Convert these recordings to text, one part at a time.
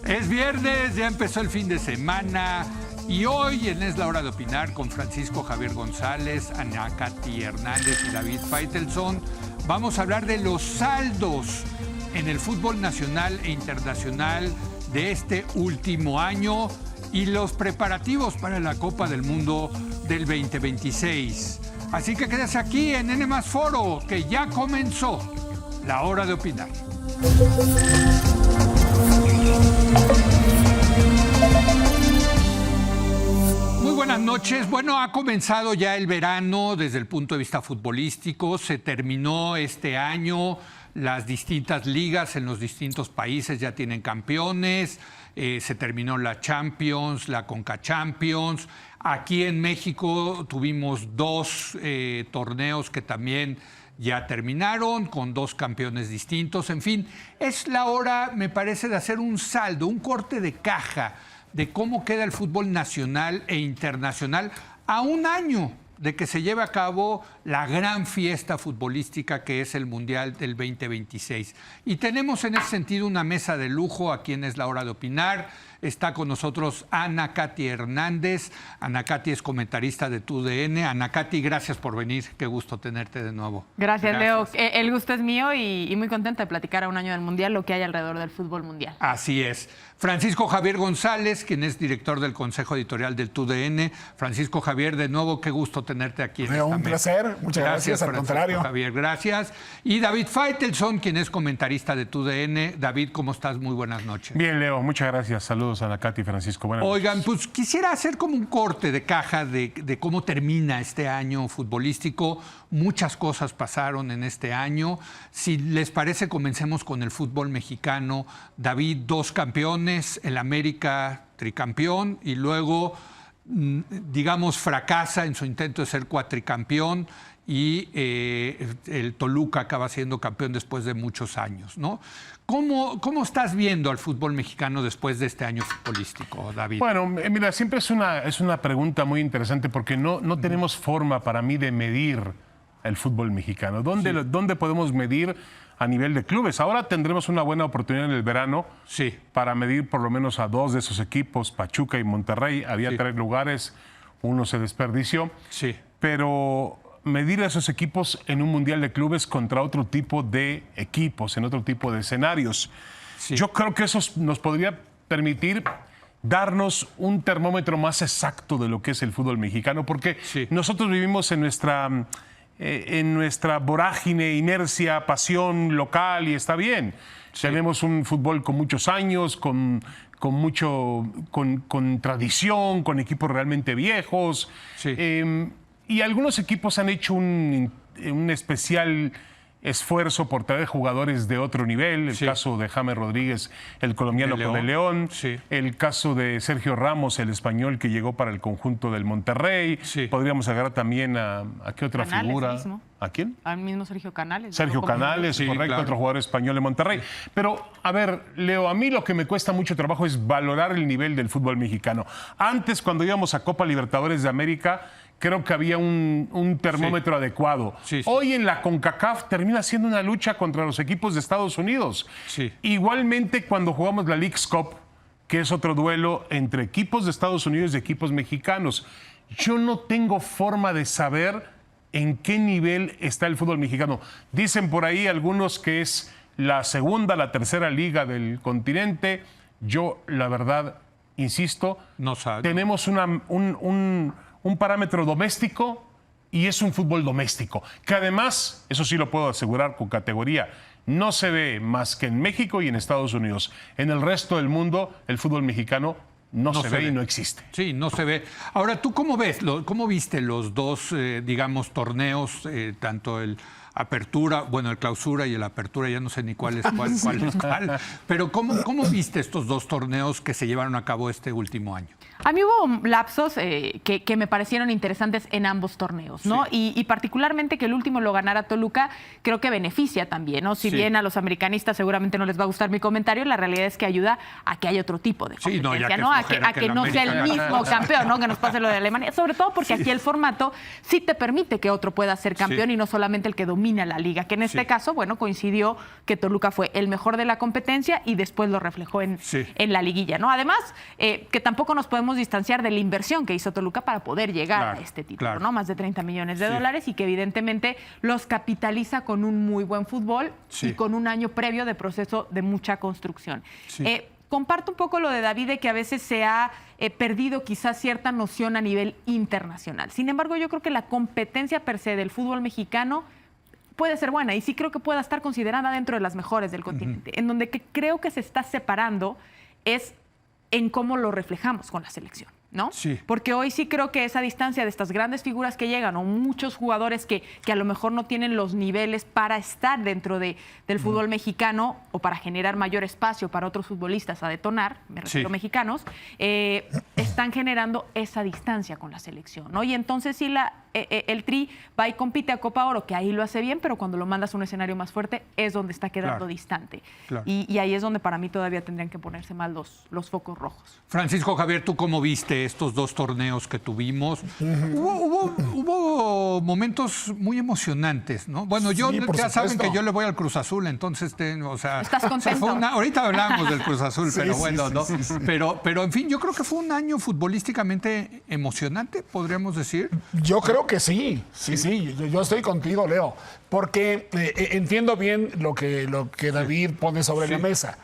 Es viernes, ya empezó el fin de semana y hoy en Es la Hora de Opinar con Francisco Javier González, Ana Katy Hernández y David Faitelson vamos a hablar de los saldos en el fútbol nacional e internacional de este último año y los preparativos para la Copa del Mundo del 2026. Así que quédese aquí en N+ Foro, que ya comenzó la Hora de Opinar. Muy buenas noches. Bueno, ha comenzado ya el verano desde el punto de vista futbolístico. Se terminó este año. Las distintas ligas en los distintos países ya tienen campeones. Se terminó la Champions, la Conca Champions. Aquí en México tuvimos dos torneos que también ya terminaron con dos campeones distintos. En fin, es la hora, me parece, de hacer un saldo, un corte de caja de cómo queda el fútbol nacional e internacional a un año de que se lleve a cabo la gran fiesta futbolística que es el Mundial del 2026. Y tenemos en ese sentido una mesa de lujo aquí en Es la Hora de Opinar. Está con nosotros Ana Katy Hernández. Ana Katy es comentarista de TUDN. Ana Katy, gracias por venir. Qué gusto tenerte de nuevo. Gracias, Leo. El gusto es mío y muy contenta de platicar a un año del Mundial lo que hay alrededor del fútbol mundial. Así es. Francisco Javier González, quien es director del Consejo Editorial del TUDN. Francisco Javier, de nuevo, qué gusto tenerte aquí en esta un mesa. Placer. Muchas gracias. Al contrario. Javier, gracias. Y David Faitelson, quien es comentarista de TUDN. David, ¿cómo estás? Muy buenas noches. Bien, Leo. Muchas gracias. Saludos a Ana Katy y Francisco. Buenas noches. Oigan, pues quisiera hacer como un corte de caja de cómo termina este año futbolístico. Muchas cosas pasaron en este año. Si les parece, comencemos con el fútbol mexicano. David, dos campeones, el América tricampeón y luego, digamos, fracasa en su intento de ser cuatricampeón y el Toluca acaba siendo campeón después de muchos años, ¿no? ¿Cómo estás viendo al fútbol mexicano después de este año futbolístico, David? Bueno, mira, siempre es una pregunta muy interesante porque no tenemos forma para mí de medir el fútbol mexicano. ¿Dónde podemos medir a nivel de clubes? Ahora tendremos una buena oportunidad en el verano para medir por lo menos a dos de esos equipos, Pachuca y Monterrey. Había tres lugares, uno se desperdició. Sí. Pero medir a esos equipos en un mundial de clubes contra otro tipo de equipos, en otro tipo de escenarios. Sí. Yo creo que eso nos podría permitir darnos un termómetro más exacto de lo que es el fútbol mexicano, porque nosotros vivimos en nuestra vorágine, inercia, pasión local y está bien. Tenemos un fútbol con muchos años, con tradición, con equipos realmente viejos. Y algunos equipos han hecho un especial esfuerzo por traer jugadores de otro nivel. El caso de James Rodríguez, el colombiano con el León. El caso de Sergio Ramos, el español que llegó para el conjunto del Monterrey. Podríamos agregar también a qué otra figura. Mismo. ¿A quién? Al mismo Sergio Canales. Sergio Canales, correcto, claro. Otro jugador español de Monterrey. Pero, a ver, Leo, a mí lo que me cuesta mucho trabajo es valorar el nivel del fútbol mexicano. Antes, cuando íbamos a Copa Libertadores de América, creo que había un termómetro adecuado. Hoy en la CONCACAF termina siendo una lucha contra los equipos de Estados Unidos. Igualmente cuando jugamos la Leagues Cup, que es otro duelo entre equipos de Estados Unidos y equipos mexicanos. Yo no tengo forma de saber en qué nivel está el fútbol mexicano. Dicen por ahí algunos que es la segunda, la tercera liga del continente. Yo, la verdad, insisto, tenemos un parámetro doméstico y es un fútbol doméstico, que además, eso sí lo puedo asegurar con categoría, no se ve más que en México y en Estados Unidos. En el resto del mundo, el fútbol mexicano no se ve y no existe. Sí, no se ve. Ahora, ¿tú cómo ves? ¿Cómo viste los dos, digamos, torneos, tanto el Apertura, bueno, el Clausura y el Apertura, ya no sé ni cuál es cuál, pero ¿cómo viste estos dos torneos que se llevaron a cabo este último año? A mí hubo lapsos que me parecieron interesantes en ambos torneos, ¿no? Sí. Y particularmente que el último lo ganara Toluca, creo que beneficia también, ¿no? Si bien a los americanistas seguramente no les va a gustar mi comentario, la realidad es que ayuda a que haya otro tipo de competencia, ¿no? A que no sea el mismo campeón, ¿no? Que nos pase lo de Alemania. Sobre todo porque aquí el formato sí te permite que otro pueda ser campeón y no solamente el que domina la liga, que en este caso, bueno, coincidió que Toluca fue el mejor de la competencia y después lo reflejó en la liguilla, ¿no? Además, que tampoco nos podemos distanciar de la inversión que hizo Toluca para poder llegar a este título, ¿no? Más de 30 millones de dólares y que evidentemente los capitaliza con un muy buen fútbol y con un año previo de proceso de mucha construcción. Comparto un poco lo de David de que a veces se ha perdido quizás cierta noción a nivel internacional. Sin embargo, yo creo que la competencia per se del fútbol mexicano puede ser buena y sí creo que pueda estar considerada dentro de las mejores del continente. En donde creo que se está separando es en cómo lo reflejamos con la selección, ¿no? Sí. Porque hoy sí creo que esa distancia de estas grandes figuras que llegan o muchos jugadores que a lo mejor no tienen los niveles para estar dentro del fútbol mexicano o para generar mayor espacio para otros futbolistas a detonar, me refiero mexicanos, están generando esa distancia con la selección, ¿no? Y entonces sí el Tri va y compite a Copa Oro, que ahí lo hace bien, pero cuando lo mandas a un escenario más fuerte es donde está quedando distante. Y ahí es donde para mí todavía tendrían que ponerse mal los focos rojos. Francisco Javier, ¿tú cómo viste estos dos torneos que tuvimos? Hubo momentos muy emocionantes, ¿no? Bueno, yo ya saben que yo le voy al Cruz Azul, entonces, ¿Estás contento? Ahorita hablamos del Cruz Azul, pero bueno, ¿no? Sí. Pero en fin, yo creo que fue un año futbolísticamente emocionante, podríamos decir. Yo creo que sí. Yo estoy contigo, Leo, porque entiendo bien lo que David pone sobre la mesa.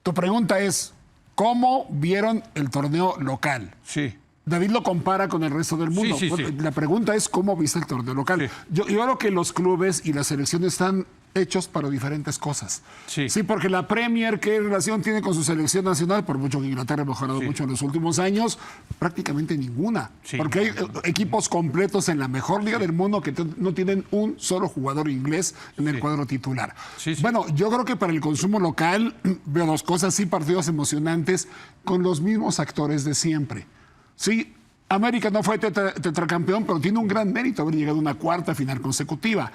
Tu pregunta es, ¿cómo vieron el torneo local? Sí. David lo compara con el resto del mundo. Sí. La pregunta es, ¿cómo viste el torneo local? Sí. Yo creo que los clubes y las selecciones están hechos para diferentes cosas. Sí, porque la Premier, ¿qué relación tiene con su selección nacional? Por mucho que Inglaterra ha mejorado mucho en los últimos años, prácticamente ninguna. Porque hay equipos completos en la mejor liga del mundo que no tienen un solo jugador inglés en el cuadro titular. Bueno, yo creo que para el consumo local veo dos cosas, partidos emocionantes con los mismos actores de siempre. Sí, América no fue tetracampeón, pero tiene un gran mérito haber llegado a una cuarta final consecutiva.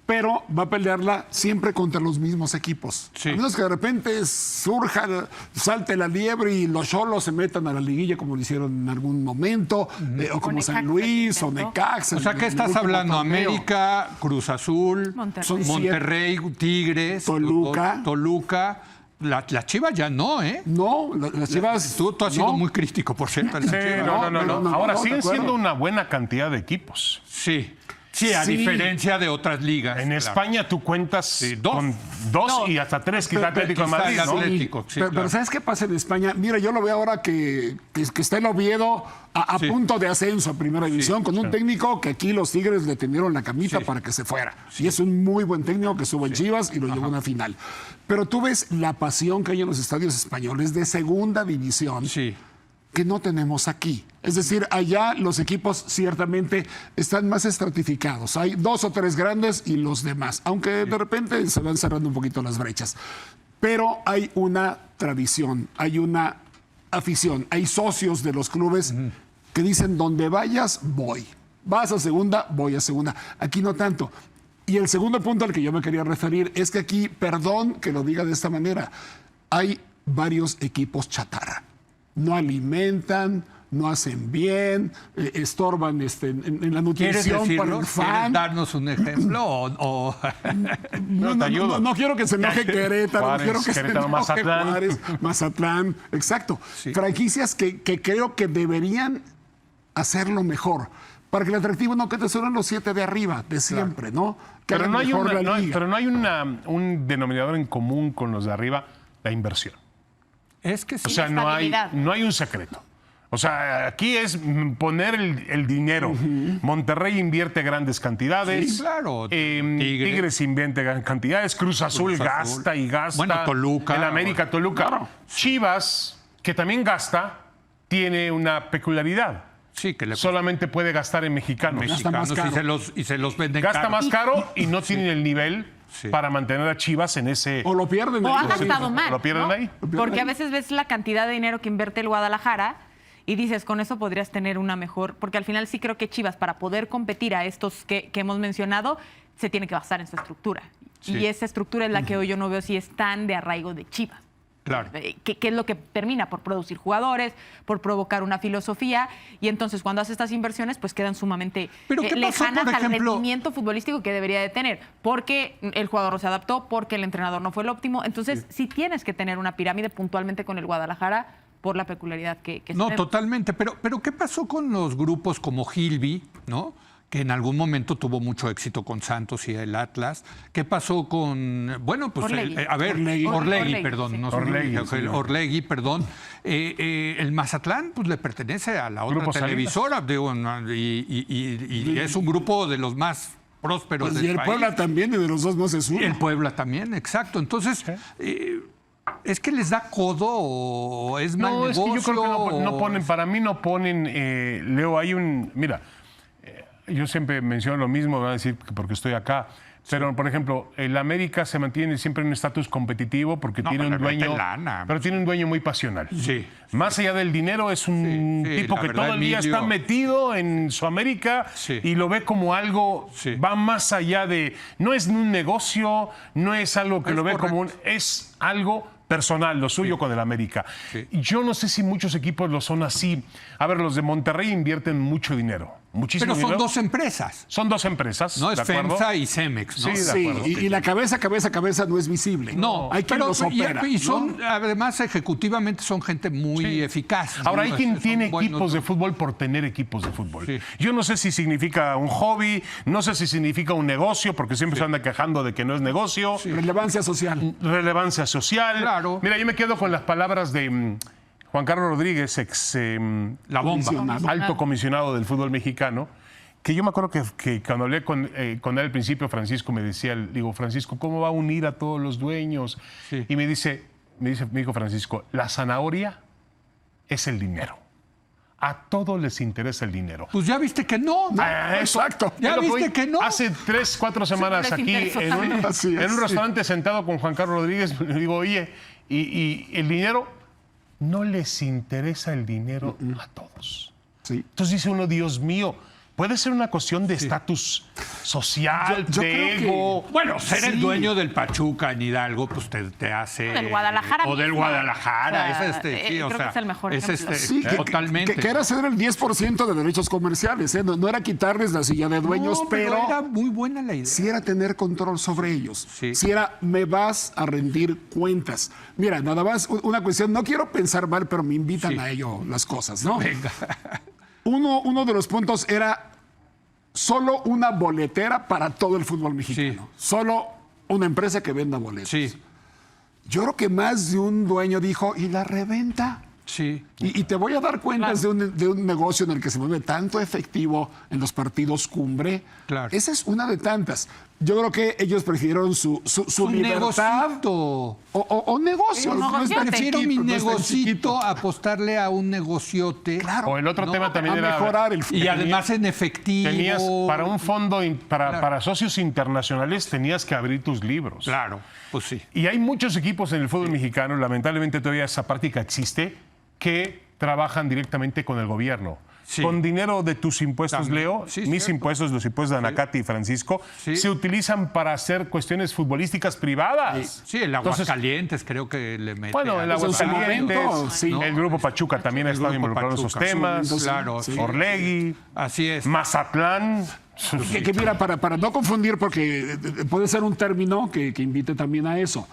Pero va a pelearla siempre contra los mismos equipos. A menos que de repente salte la liebre y los Xolos se metan a la liguilla como lo hicieron en algún momento, o como San Luis, o Necaxa. O sea, ¿qué estás hablando? América, Cruz Azul, Monterrey, Tigres, Toluca. Las Chivas ya no, ¿eh? No, las Chivas... Tú has sido muy crítico, por cierto. No. Ahora siguen siendo una buena cantidad de equipos. Sí, a diferencia de otras ligas. En España tú cuentas con dos y hasta tres, quizá Atlético de Madrid, ¿no? Atlético, pero ¿sabes qué pasa en España? Mira, yo lo veo ahora que está el Oviedo a punto de ascenso a Primera División con un técnico que aquí los Tigres le tendieron la camita para que se fuera. Y es un muy buen técnico que estuvo en Chivas y lo llevó a una final. Pero tú ves la pasión que hay en los estadios españoles de Segunda División. Que no tenemos aquí. Es decir, allá los equipos ciertamente están más estratificados. Hay dos o tres grandes y los demás, aunque de repente se van cerrando un poquito las brechas. Pero hay una tradición, hay una afición, hay socios de los clubes que dicen, donde vayas, voy. Vas a segunda, voy a segunda. Aquí no tanto. Y el segundo punto al que yo me quería referir es que aquí, perdón que lo diga de esta manera, hay varios equipos chatarra. No alimentan, no hacen bien, estorban en la nutrición para el fan. ¿Quieres darnos un ejemplo? No quiero que se enoje Querétaro, Juárez, no quiero que se enoje Mazatlán. Juárez, Mazatlán, exacto. Franquicias que creo que deberían hacerlo mejor. Para que el atractivo no quede solo en los 7 de arriba, de siempre, ¿no? Pero no hay un denominador en común con los de arriba, la inversión. Es que sí. O sea, no hay un secreto. O sea, aquí es poner el dinero. Monterrey invierte grandes cantidades. Sí, claro. Tigres invierte grandes cantidades. Cruz Azul gasta y gasta. Bueno, Toluca. El América, Toluca. Claro. Chivas, que también gasta, tiene una peculiaridad. Sí, que solamente puede gastar en mexicanos. Y se los venden Gasta caro. más caro y no tienen el nivel para mantener a Chivas en ese... O lo pierden. O han gastado mal. ¿Lo pierden ahí? Porque a veces ves la cantidad de dinero que invierte el Guadalajara y dices, con eso podrías tener una mejor, porque al final sí creo que Chivas, para poder competir a estos que hemos mencionado, se tiene que basar en su estructura. Sí. Y esa estructura es la que hoy yo no veo si es tan de arraigo de Chivas. Claro. Que es lo que termina por producir jugadores, por provocar una filosofía, y entonces cuando hace estas inversiones pues quedan sumamente lejanas al rendimiento futbolístico que debería de tener, porque el jugador no se adaptó, porque el entrenador no fue el óptimo. Entonces sí tienes que tener una pirámide puntualmente con el Guadalajara por la peculiaridad que no, totalmente, pero ¿qué pasó con los grupos como Gilby, ¿no?, que en algún momento tuvo mucho éxito con Santos y el Atlas? ¿Qué pasó con, bueno, pues, Orlegui, perdón. Orlegui, perdón. El Mazatlán, pues le pertenece a la otra televisora, y es un grupo de los más prósperos del país. Y el Puebla también, y de los dos no se sube. El Puebla también, exacto. Entonces, ¿es que les da codo o es mal negocio? No, es que yo creo que no ponen, para mí no ponen, Leo, mira, yo siempre menciono lo mismo, me van a decir que porque estoy acá, pero por ejemplo, el América se mantiene siempre en un estatus competitivo porque tiene un dueño, pero tiene un dueño muy pasional. Sí. Más allá del dinero, es un tipo que todo el día está metido en su América y lo ve como algo, va más allá de, no es un negocio, no es algo que lo ve como es algo personal, lo suyo con el América. Yo no sé si muchos equipos lo son así. A ver, los de Monterrey invierten mucho dinero. Muchísimo dinero. Pero son dos empresas. Son dos empresas. No es FEMSA y Cemex, ¿no? Sí, de acuerdo. Y la cabeza no es visible. No, hay quien los opera. Y son, además, ejecutivamente son gente muy eficaz. Ahora, hay quien tiene equipos de fútbol por tener equipos de fútbol. Sí. Yo no sé si significa un hobby, no sé si significa un negocio, porque siempre se anda quejando de que no es negocio. Relevancia social. Relevancia social. Claro. Mira, yo me quedo con las palabras de Juan Carlos Rodríguez, La Bomba, alto comisionado del fútbol mexicano, que yo me acuerdo que cuando hablé con él al principio, Francisco me decía, digo, Francisco, ¿cómo va a unir a todos los dueños? Sí. Y me dijo Francisco, la zanahoria es el dinero. A todos les interesa el dinero. Pues ya viste que no. Exacto. Ya viste que no. Hace 3-4 semanas aquí en un restaurante sentado con Juan Carlos Rodríguez, le digo, oye, y el dinero, no les interesa el dinero a todos. Sí. Entonces dice uno, Dios mío, puede ser una cuestión de estatus social, yo de ego. Bueno, ser el dueño del Pachuca en Hidalgo, pues te hace. O del Guadalajara. O del Guadalajara. O sea, creo que es el mejor ejemplo. Totalmente. Que era ceder el 10% de derechos comerciales. No era quitarles la silla de dueños, pero era muy buena la idea. Sí era tener control sobre ellos. Sí era, me vas a rendir cuentas. Mira, nada más una cuestión. No quiero pensar mal, pero me invitan a ello las cosas, ¿no? Venga. Uno de los puntos era solo una boletera para todo el fútbol mexicano. Solo una empresa que venda boletos. Yo creo que más de un dueño dijo, ¿y la reventa? Sí. Y te voy a dar cuentas de un negocio en el que se mueve tanto efectivo en los partidos cumbre. Claro. Esa es una de tantas. Yo creo que ellos prefirieron su libertad. O negocio. Prefiero mi negocito apostarle a un negociote. Claro. O el otro tema también era mejorar y además en efectivo. Tenías para un fondo para socios internacionales tenías que abrir tus libros. Claro, pues sí. Y hay muchos equipos en el fútbol mexicano, lamentablemente todavía esa práctica existe, que trabajan directamente con el gobierno. Con dinero de tus impuestos, también. Leo, mis impuestos, los impuestos de Anacati y Francisco, se utilizan para hacer cuestiones futbolísticas privadas. Sí, el Aguascalientes creo que le mete. Bueno, el Aguascalientes, el Grupo Pachuca también ha estado involucrado en esos temas. Claro, Orlegui. Así es. Mazatlán. Que mira, para no confundir, porque puede ser un término que invite también a eso.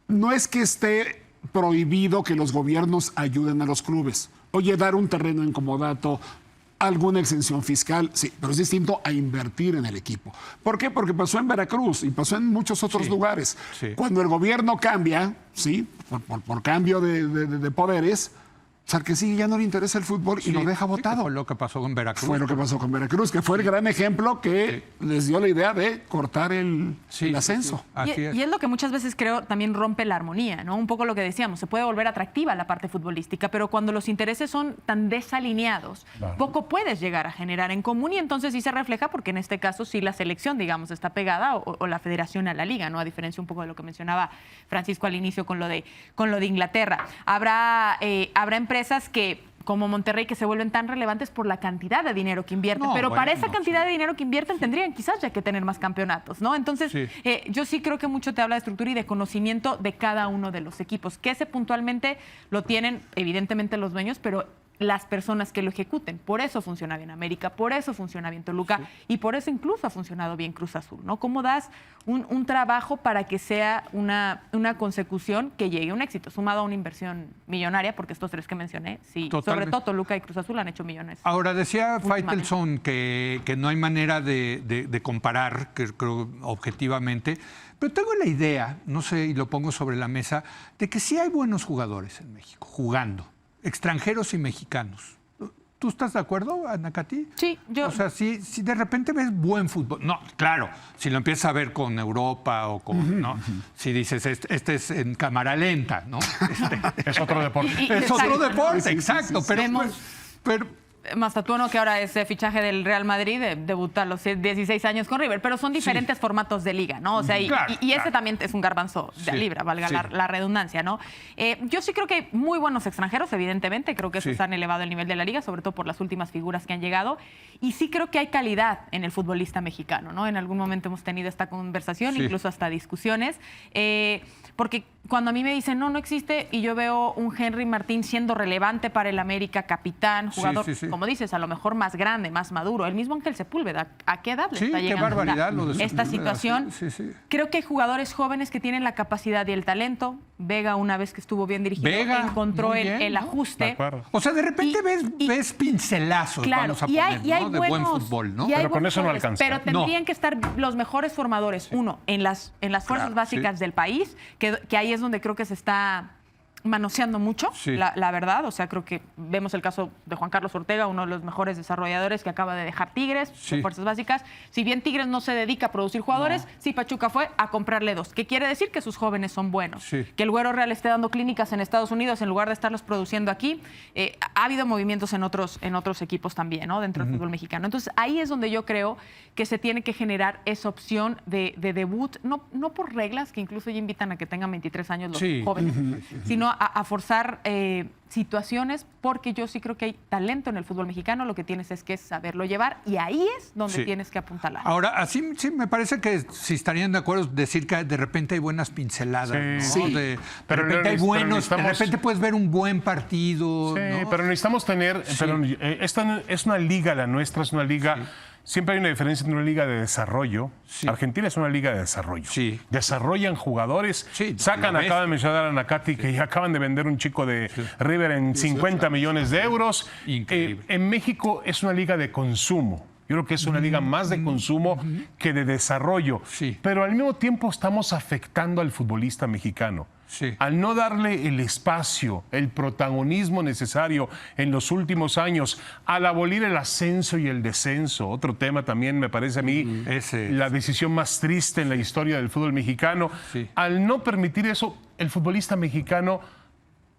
No es que esté prohibido que los gobiernos ayuden a los clubes. Oye, dar un terreno en comodato, alguna exención fiscal, sí, pero es distinto a invertir en el equipo. ¿Por qué? Porque pasó en Veracruz y pasó en muchos otros lugares. Cuando el gobierno cambia, por cambio de poderes, o sea, que ya no le interesa el fútbol y lo deja votado. Fue lo que pasó con Veracruz. Fue lo que pasó con Veracruz, que fue el gran ejemplo que les dio la idea de cortar el ascenso. Y es lo que muchas veces creo también rompe la armonía, ¿no? Un poco lo que decíamos, se puede volver atractiva la parte futbolística, pero cuando los intereses son tan desalineados, poco puedes llegar a generar en común y entonces sí se refleja porque en este caso sí la selección, digamos, está pegada o la federación a la liga, ¿no? A diferencia un poco de lo que mencionaba Francisco al inicio con lo de Inglaterra. Habrá empresas que como Monterrey, que se vuelven tan relevantes por la cantidad de dinero que invierten. Pero para esa cantidad de dinero que invierten tendrían quizás ya que tener más campeonatos, ¿no? Entonces, yo sí creo que mucho te habla de estructura y de conocimiento de cada uno de los equipos, que ese puntualmente lo tienen evidentemente los dueños, pero las personas que lo ejecuten. Por eso funciona bien América, por eso funciona bien Toluca y por eso incluso ha funcionado bien Cruz Azul, ¿no? ¿Cómo das un trabajo para que sea una consecución que llegue a un éxito, sumado a una inversión millonaria? Porque estos tres que mencioné, sí, sobre todo Toluca y Cruz Azul han hecho millones. Ahora, decía Faitelson que no hay manera de comparar, que creo objetivamente, pero tengo la idea, no sé, y lo pongo sobre la mesa, de que sí hay buenos jugadores en México, jugando. Extranjeros y mexicanos. ¿Tú estás de acuerdo, Ana Katy? Sí, yo... O sea, si de repente ves buen fútbol... No, claro, si lo empiezas a ver con Europa o con... ¿no? Si dices, este es en cámara lenta, ¿no? Es otro deporte. Es otro deporte, exacto. Pero Mastratuono, que ahora es fichaje del Real Madrid, debuta a los 16 años con River, pero son diferentes formatos de liga, ¿no? O sea, y ese también es un garbanzo de libra, valga la redundancia, ¿no? Yo sí creo que hay muy buenos extranjeros, evidentemente, creo que esos han elevado el nivel de la liga, sobre todo por las últimas figuras que han llegado, y sí creo que hay calidad en el futbolista mexicano, ¿no? En algún momento hemos tenido esta conversación, incluso hasta discusiones, porque cuando a mí me dicen, no existe, y yo veo un Henry Martín siendo relevante para el América, capitán, jugador, como dices, a lo mejor más grande, más maduro, el mismo Ángel Sepúlveda, ¿a qué edad le está llegando qué barbaridad lo de esta situación? Creo que hay jugadores jóvenes que tienen la capacidad y el talento. Vega, una vez que estuvo bien dirigido, encontró el ajuste. O sea, de repente ves pincelazos, vamos a poner, y hay de buen fútbol, ¿no? Pero con eso no alcanza. Pero tendrían que estar los mejores formadores, uno, en las fuerzas básicas del país, que ahí es donde creo que se está manoseando mucho, la verdad. O sea, creo que vemos el caso de Juan Carlos Ortega, uno de los mejores desarrolladores que acaba de dejar Tigres, de fuerzas básicas. Si bien Tigres no se dedica a producir jugadores, Pachuca fue a comprarle 2. ¿Qué quiere decir? Que sus jóvenes son buenos. Que el Güero Real esté dando clínicas en Estados Unidos en lugar de estarlos produciendo aquí. Ha habido movimientos en otros equipos también, ¿no? Dentro del fútbol mexicano. Entonces, ahí es donde yo creo que se tiene que generar esa opción de debut, no por reglas, que incluso ya invitan a que tengan 23 años los jóvenes, sino a forzar situaciones, porque yo sí creo que hay talento en el fútbol mexicano, lo que tienes es que saberlo llevar, y ahí es donde tienes que apuntalar. Ahora, así sí me parece que si estarían de acuerdo decir que de repente hay buenas pinceladas, ¿no? De repente hay buenos, de repente puedes ver un buen partido. ¿No? Pero necesitamos tener, esta es una liga, la nuestra es una liga... Siempre hay una diferencia entre una liga de desarrollo. Argentina es una liga de desarrollo. Desarrollan jugadores. Acaba de mencionar a Ana Katy que ya acaban de vender un chico de River en 50 millones de euros. En México es una liga de consumo. Yo creo que es una liga más de consumo que de desarrollo. Pero al mismo tiempo estamos afectando al futbolista mexicano. Al no darle el espacio, el protagonismo necesario en los últimos años, al abolir el ascenso y el descenso, otro tema también me parece a mí la decisión más triste en la historia del fútbol mexicano, al no permitir eso, el futbolista mexicano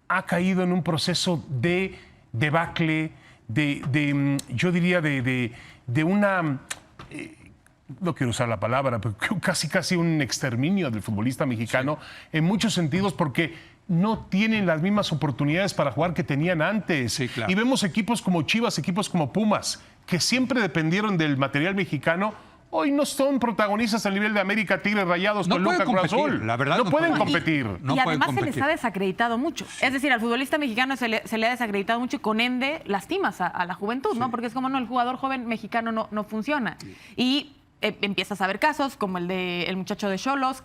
ha caído en un proceso de debacle, yo diría de una... no quiero usar la palabra, pero casi un exterminio del futbolista mexicano en muchos sentidos, porque no tienen las mismas oportunidades para jugar que tenían antes. Y vemos equipos como Chivas, equipos como Pumas, que siempre dependieron del material mexicano. Hoy no son protagonistas al nivel de América, Tigres, Rayados, Toluca, Cruz Azul. La verdad, no pueden competir. Y además se les ha desacreditado mucho. Es decir, al futbolista mexicano se le ha desacreditado mucho y con ende lastimas a la juventud, ¿no? Porque es como, el jugador joven mexicano no funciona. Y empiezas a ver casos como el muchacho de Xolos,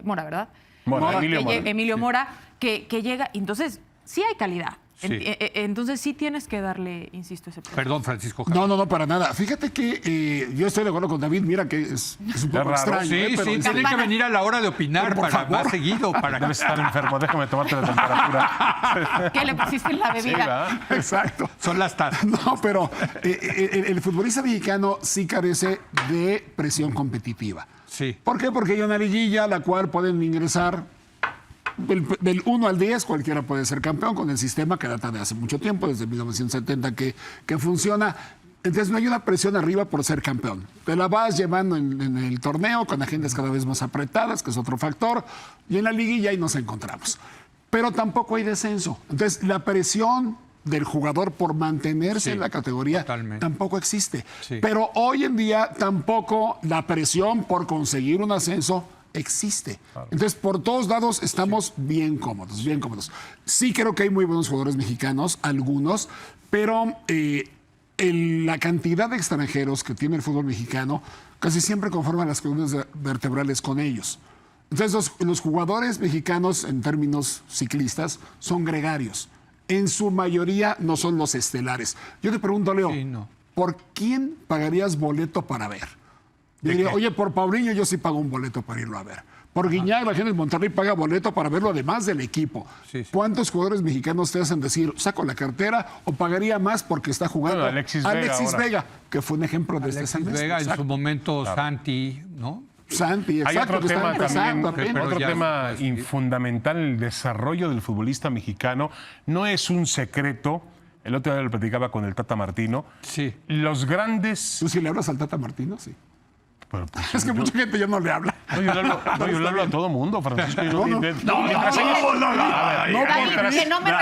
Mora, ¿verdad? Emilio Mora, que llega. Entonces, sí hay calidad. Entonces sí tienes que darle, insisto, ese proceso. Perdón, Francisco. No, para nada. Fíjate que yo estoy de acuerdo con David. Mira que es un poco extraño. Pero tiene que venir a la hora de opinar más seguido. Debes estar enfermo, déjame tomarte la temperatura. ¿Qué le pusiste en la bebida? Exacto. Son las tazas. No, pero el futbolista mexicano sí carece de presión competitiva. ¿Por qué? Porque hay una liguilla a la cual pueden ingresar del 1 al 10, cualquiera puede ser campeón con el sistema que data de hace mucho tiempo, desde 1970 que funciona. Entonces no hay una presión arriba por ser campeón. Te la vas llevando en el torneo con agendas cada vez más apretadas, que es otro factor, y en la liguilla ahí nos encontramos. Pero tampoco hay descenso. Entonces la presión del jugador por mantenerse en la categoría tampoco existe. Pero hoy en día tampoco la presión por conseguir un ascenso existe. Entonces, por todos lados estamos bien cómodos, bien cómodos. Sí creo que hay muy buenos jugadores mexicanos, algunos, pero la cantidad de extranjeros que tiene el fútbol mexicano casi siempre conforman las columnas vertebrales con ellos. Entonces, los jugadores mexicanos, en términos ciclistas, son gregarios. En su mayoría no son los estelares. Yo te pregunto, Leo, ¿por quién pagarías boleto para ver? Yo diría, oye, por Paulinho yo sí pago un boleto para irlo a ver. Por Guiñac, la gente de Monterrey paga boleto para verlo además del equipo. ¿Cuántos jugadores mexicanos te hacen decir, saco la cartera o pagaría más porque está jugando Alexis Vega, que fue un ejemplo de este semestre? Vega, en su momento Santi, ¿no? Santi, exacto. Hay otro tema también, otro tema fundamental en el desarrollo del futbolista mexicano. No es un secreto, el otro día lo platicaba con el Tata Martino. Los grandes... ¿Tú sí le hablas al Tata Martino? Sí. Pero, pues, es que mucha gente ya no le habla. No, yo le hablo a todo mundo, Francisco. Que no me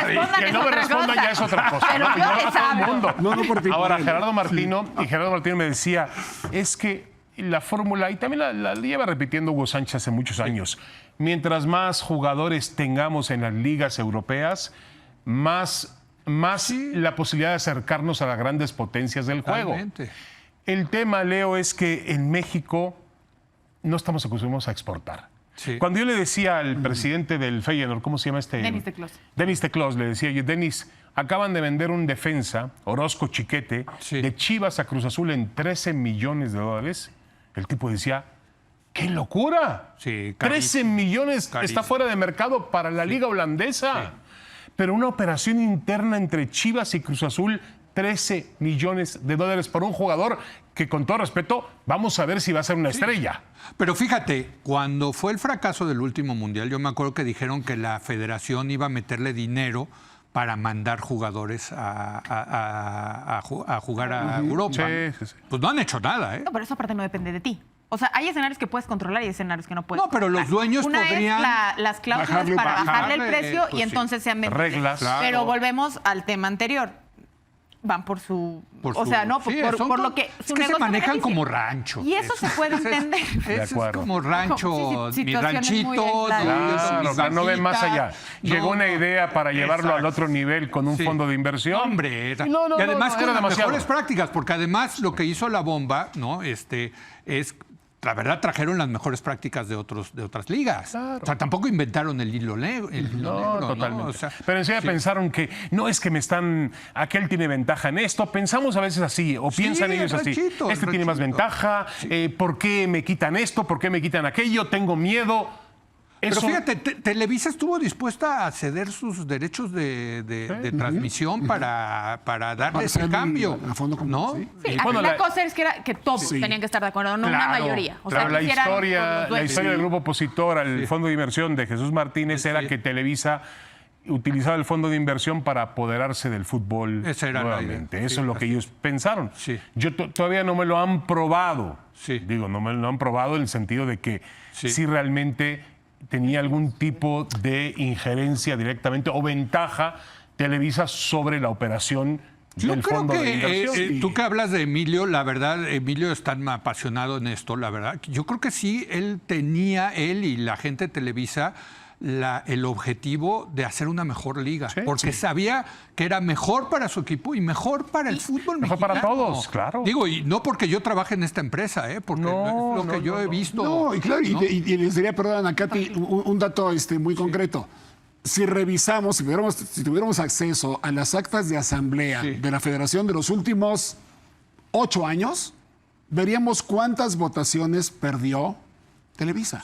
respondan ya es otra cosa. Pero yo les hablo. Ahora, Gerardo Martino, y Gerardo Martino me decía, es que la fórmula, y también la lleva repitiendo Hugo Sánchez hace muchos años, mientras más jugadores tengamos en las ligas europeas, más la posibilidad de acercarnos a las grandes potencias del juego. El tema, Leo, es que en México no estamos acostumbrados a exportar. Cuando yo le decía al presidente del Feyenoord, ¿cómo se llama este? Denis de Clos. Denis de Clos, le decía yo, Denis, acaban de vender un defensa, Orozco Chiquete, de Chivas a Cruz Azul en $13 millones. El tipo decía, ¡qué locura! 13 millones está fuera de mercado para la liga holandesa. Pero una operación interna entre Chivas y Cruz Azul, $13 millones por un jugador que, con todo respeto, vamos a ver si va a ser una estrella. Pero fíjate, cuando fue el fracaso del último Mundial, yo me acuerdo que dijeron que la federación iba a meterle dinero para mandar jugadores a jugar a Europa. Pues no han hecho nada, ¿eh? No, pero esa parte no depende de ti. O sea, hay escenarios que puedes controlar y escenarios que no puedes. No, pero los dueños podrían... Es las cláusulas para bajarle el precio y entonces se han vendido. Reglas. Pero volvemos al tema anterior. Van por su... o sea, no, por lo que... Es que se manejan como rancho. Y eso se puede entender. Es como rancho, mi ranchito. No ven más allá. Llegó una idea para llevarlo al otro nivel con un fondo de inversión. Hombre, y además con las mejores prácticas, porque además lo que hizo la bomba, ¿no? Es... La verdad, trajeron las mejores prácticas de otras ligas. O sea, tampoco inventaron el hilo negro. Totalmente. ¿no? O sea, pero enseguida pensaron que no es que aquel tiene ventaja en esto. Pensamos a veces así, o piensan ellos así. Este tiene más ventaja. ¿Por qué me quitan esto? ¿Por qué me quitan aquello? Tengo miedo. Pero fíjate, Televisa estuvo dispuesta a ceder sus derechos de transmisión para darle ese cambio, ¿no? La cosa es que todos tenían que estar de acuerdo, no una mayoría. O sea, la historia del grupo opositor al fondo de inversión de Jesús Martínez era que Televisa utilizaba el fondo de inversión para apoderarse del fútbol nuevamente. Eso es lo que ellos pensaron. Todavía no me lo han probado. Digo, no me lo han probado en el sentido de que si realmente tenía algún tipo de injerencia directamente o ventaja Televisa sobre la operación del fondo de inversión. Tú que hablas de Emilio, la verdad, Emilio es tan apasionado en esto, la verdad. Yo creo que sí, él y la gente de Televisa el objetivo de hacer una mejor liga, porque sabía que era mejor para su equipo y mejor para el fútbol mexicano. Mejor para todos, claro. Digo, y no porque yo trabaje en esta empresa, porque es lo que yo he visto. No, y claro, y les diría, perdón, a Katy, un dato muy concreto. Si revisamos, si tuviéramos acceso a las actas de asamblea de la Federación de los últimos 8 años, veríamos cuántas votaciones perdió Televisa.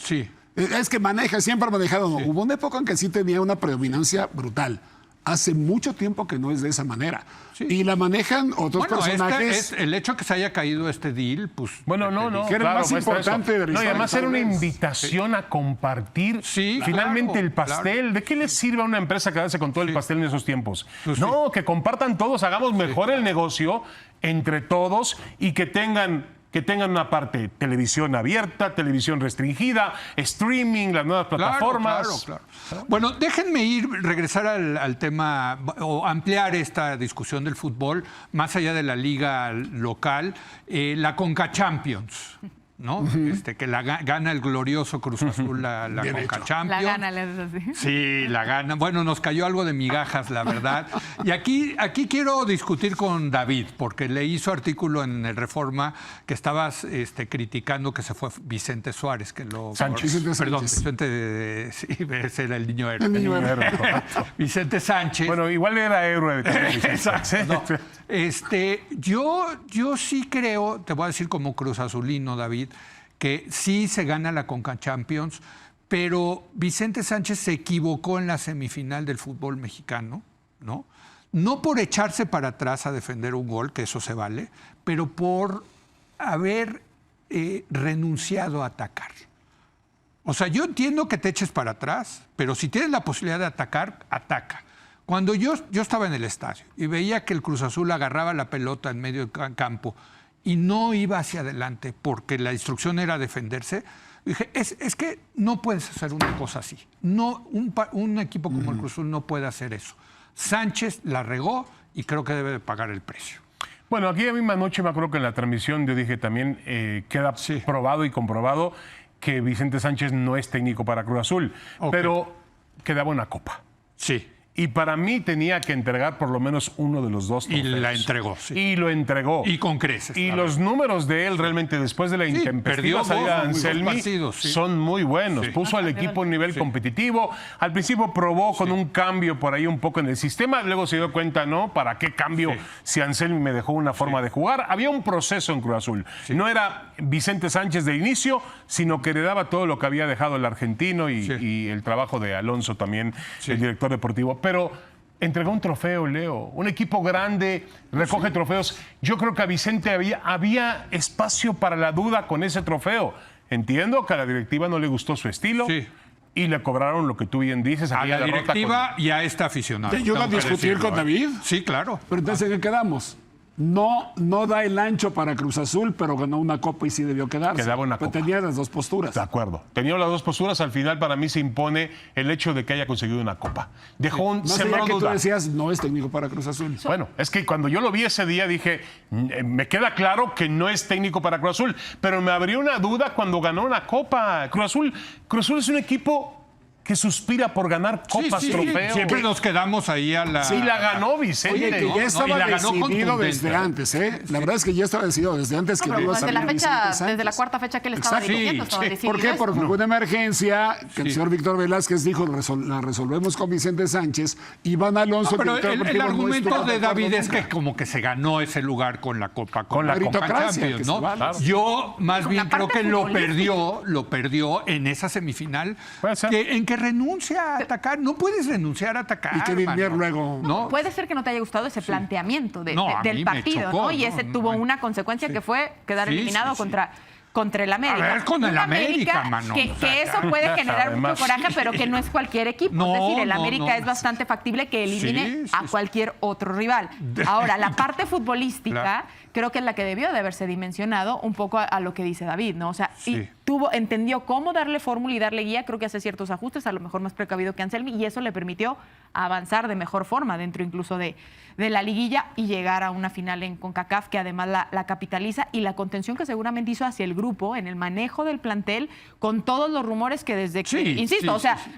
Es que siempre ha manejado. No. Hubo una época en que sí tenía una predominancia brutal. Hace mucho tiempo que no es de esa manera. Y la manejan otros personajes. El hecho que se haya caído este deal, pues... Que era más importante de la historia. Y además era una invitación a compartir finalmente el pastel. Claro. ¿De qué les sirve a una empresa quedarse con todo el pastel en esos tiempos? Que compartan todos, hagamos mejor el negocio entre todos y que tengan que tengan una parte televisión abierta, televisión restringida, streaming, las nuevas plataformas. Claro. Bueno, déjenme regresar al tema o ampliar esta discusión del fútbol más allá de la liga local, la Conca Champions. ¿No? Que gana el glorioso Cruz Azul la Conca Champions. La gana, así. Sí, la gana. Bueno, nos cayó algo de migajas, la verdad. Y aquí quiero discutir con David, porque le hizo artículo en el Reforma que estabas criticando que se fue Vicente Suárez, que lo... Sánchez. Perdón, Vicente... sí, ese era el niño héroe. El niño héroe. Vicente Sánchez. Bueno, igual era héroe. Exacto. No. Yo sí creo, te voy a decir como Cruz Azulino, David, que sí se gana la Conca Champions, pero Vicente Sánchez se equivocó en la semifinal del fútbol mexicano, ¿no? No por echarse para atrás a defender un gol, que eso se vale, pero por haber renunciado a atacar. O sea, yo entiendo que te eches para atrás, pero si tienes la posibilidad de atacar, ataca. Cuando yo estaba en el estadio y veía que el Cruz Azul agarraba la pelota en medio del campo y no iba hacia adelante porque la instrucción era defenderse, dije, es que no puedes hacer una cosa así. No, un equipo como el Cruz Azul no puede hacer eso. Sánchez la regó y creo que debe de pagar el precio. Bueno, aquí a misma noche me acuerdo que en la transmisión yo dije también, queda probado y comprobado que Vicente Sánchez no es técnico para Cruz Azul, pero quedaba una copa. Sí. Y para mí tenía que entregar por lo menos uno de los dos trofeos. Y la entregó, sí. Y lo entregó. Y con creces. Y los números de él realmente después de la intempestiva salida de Anselmi son muy buenos. Puso al equipo a un nivel competitivo. Al principio probó con un cambio por ahí un poco en el sistema. Luego se dio cuenta, ¿no? ¿Para qué cambio si Anselmi me dejó una forma de jugar? Había un proceso en Cruz Azul. No era Vicente Sánchez de inicio, sino que heredaba todo lo que había dejado el argentino y el trabajo de Alonso también, el director deportivo. Pero entregó un trofeo, Leo. Un equipo grande, recoge trofeos. Yo creo que a Vicente había espacio para la duda con ese trofeo. Entiendo que a la directiva no le gustó su estilo. Y le cobraron lo que tú bien dices. A la directiva y a esta aficionada. ¿Te ayuda a discutir con David? Sí, claro. Pero entonces, ¿en qué quedamos? No da el ancho para Cruz Azul, pero ganó una copa y sí debió quedarse. Quedaba una copa. Tenía las dos posturas. De acuerdo. Tenía las dos posturas. Al final, para mí, se impone el hecho de que haya conseguido una copa. Dejó un sembró que duda. Tú decías, no es técnico para Cruz Azul. Bueno, es que cuando yo lo vi ese día, dije, me queda claro que no es técnico para Cruz Azul. Pero me abrió una duda cuando ganó una copa. Cruz Azul es un equipo que suspira por ganar copas, trofeos. Siempre nos quedamos ahí a la... Sí, la ganó Vicente. Oye, que ya estaba decidido desde antes, ¿eh? La verdad es que ya estaba decidido desde antes que iba a salir desde la cuarta fecha que él estaba dirigiendo. ¿Por qué? Porque fue una emergencia que el señor Víctor Velázquez dijo, la resolvemos con Vicente Sánchez. Iván Alonso... pero el argumento de David es que como que se ganó ese lugar con la Copa, con la Conca Champions, ¿no? Claro. Yo más bien creo que lo perdió en esa semifinal. En que renuncia a atacar. No puedes renunciar a atacar. Y que Villiers luego... ¿no? Puede ser que no te haya gustado ese planteamiento del partido, chocó, ¿no? Y ese tuvo una consecuencia que fue quedar eliminado contra el América. A ver, con el América, mano. Que eso puede generar mucho coraje, pero que no es cualquier equipo. Es decir, el América es bastante factible que elimine a cualquier otro rival. Ahora, la parte futbolística creo que es la que debió de haberse dimensionado un poco a lo que dice David, ¿no? O sea, entendió cómo darle fórmula y darle guía, creo que hace ciertos ajustes, a lo mejor más precavido que Anselmi, y eso le permitió avanzar de mejor forma dentro incluso de la liguilla y llegar a una final en CONCACAF que además la capitaliza, y la contención que seguramente hizo hacia el grupo en el manejo del plantel con todos los rumores que desde que,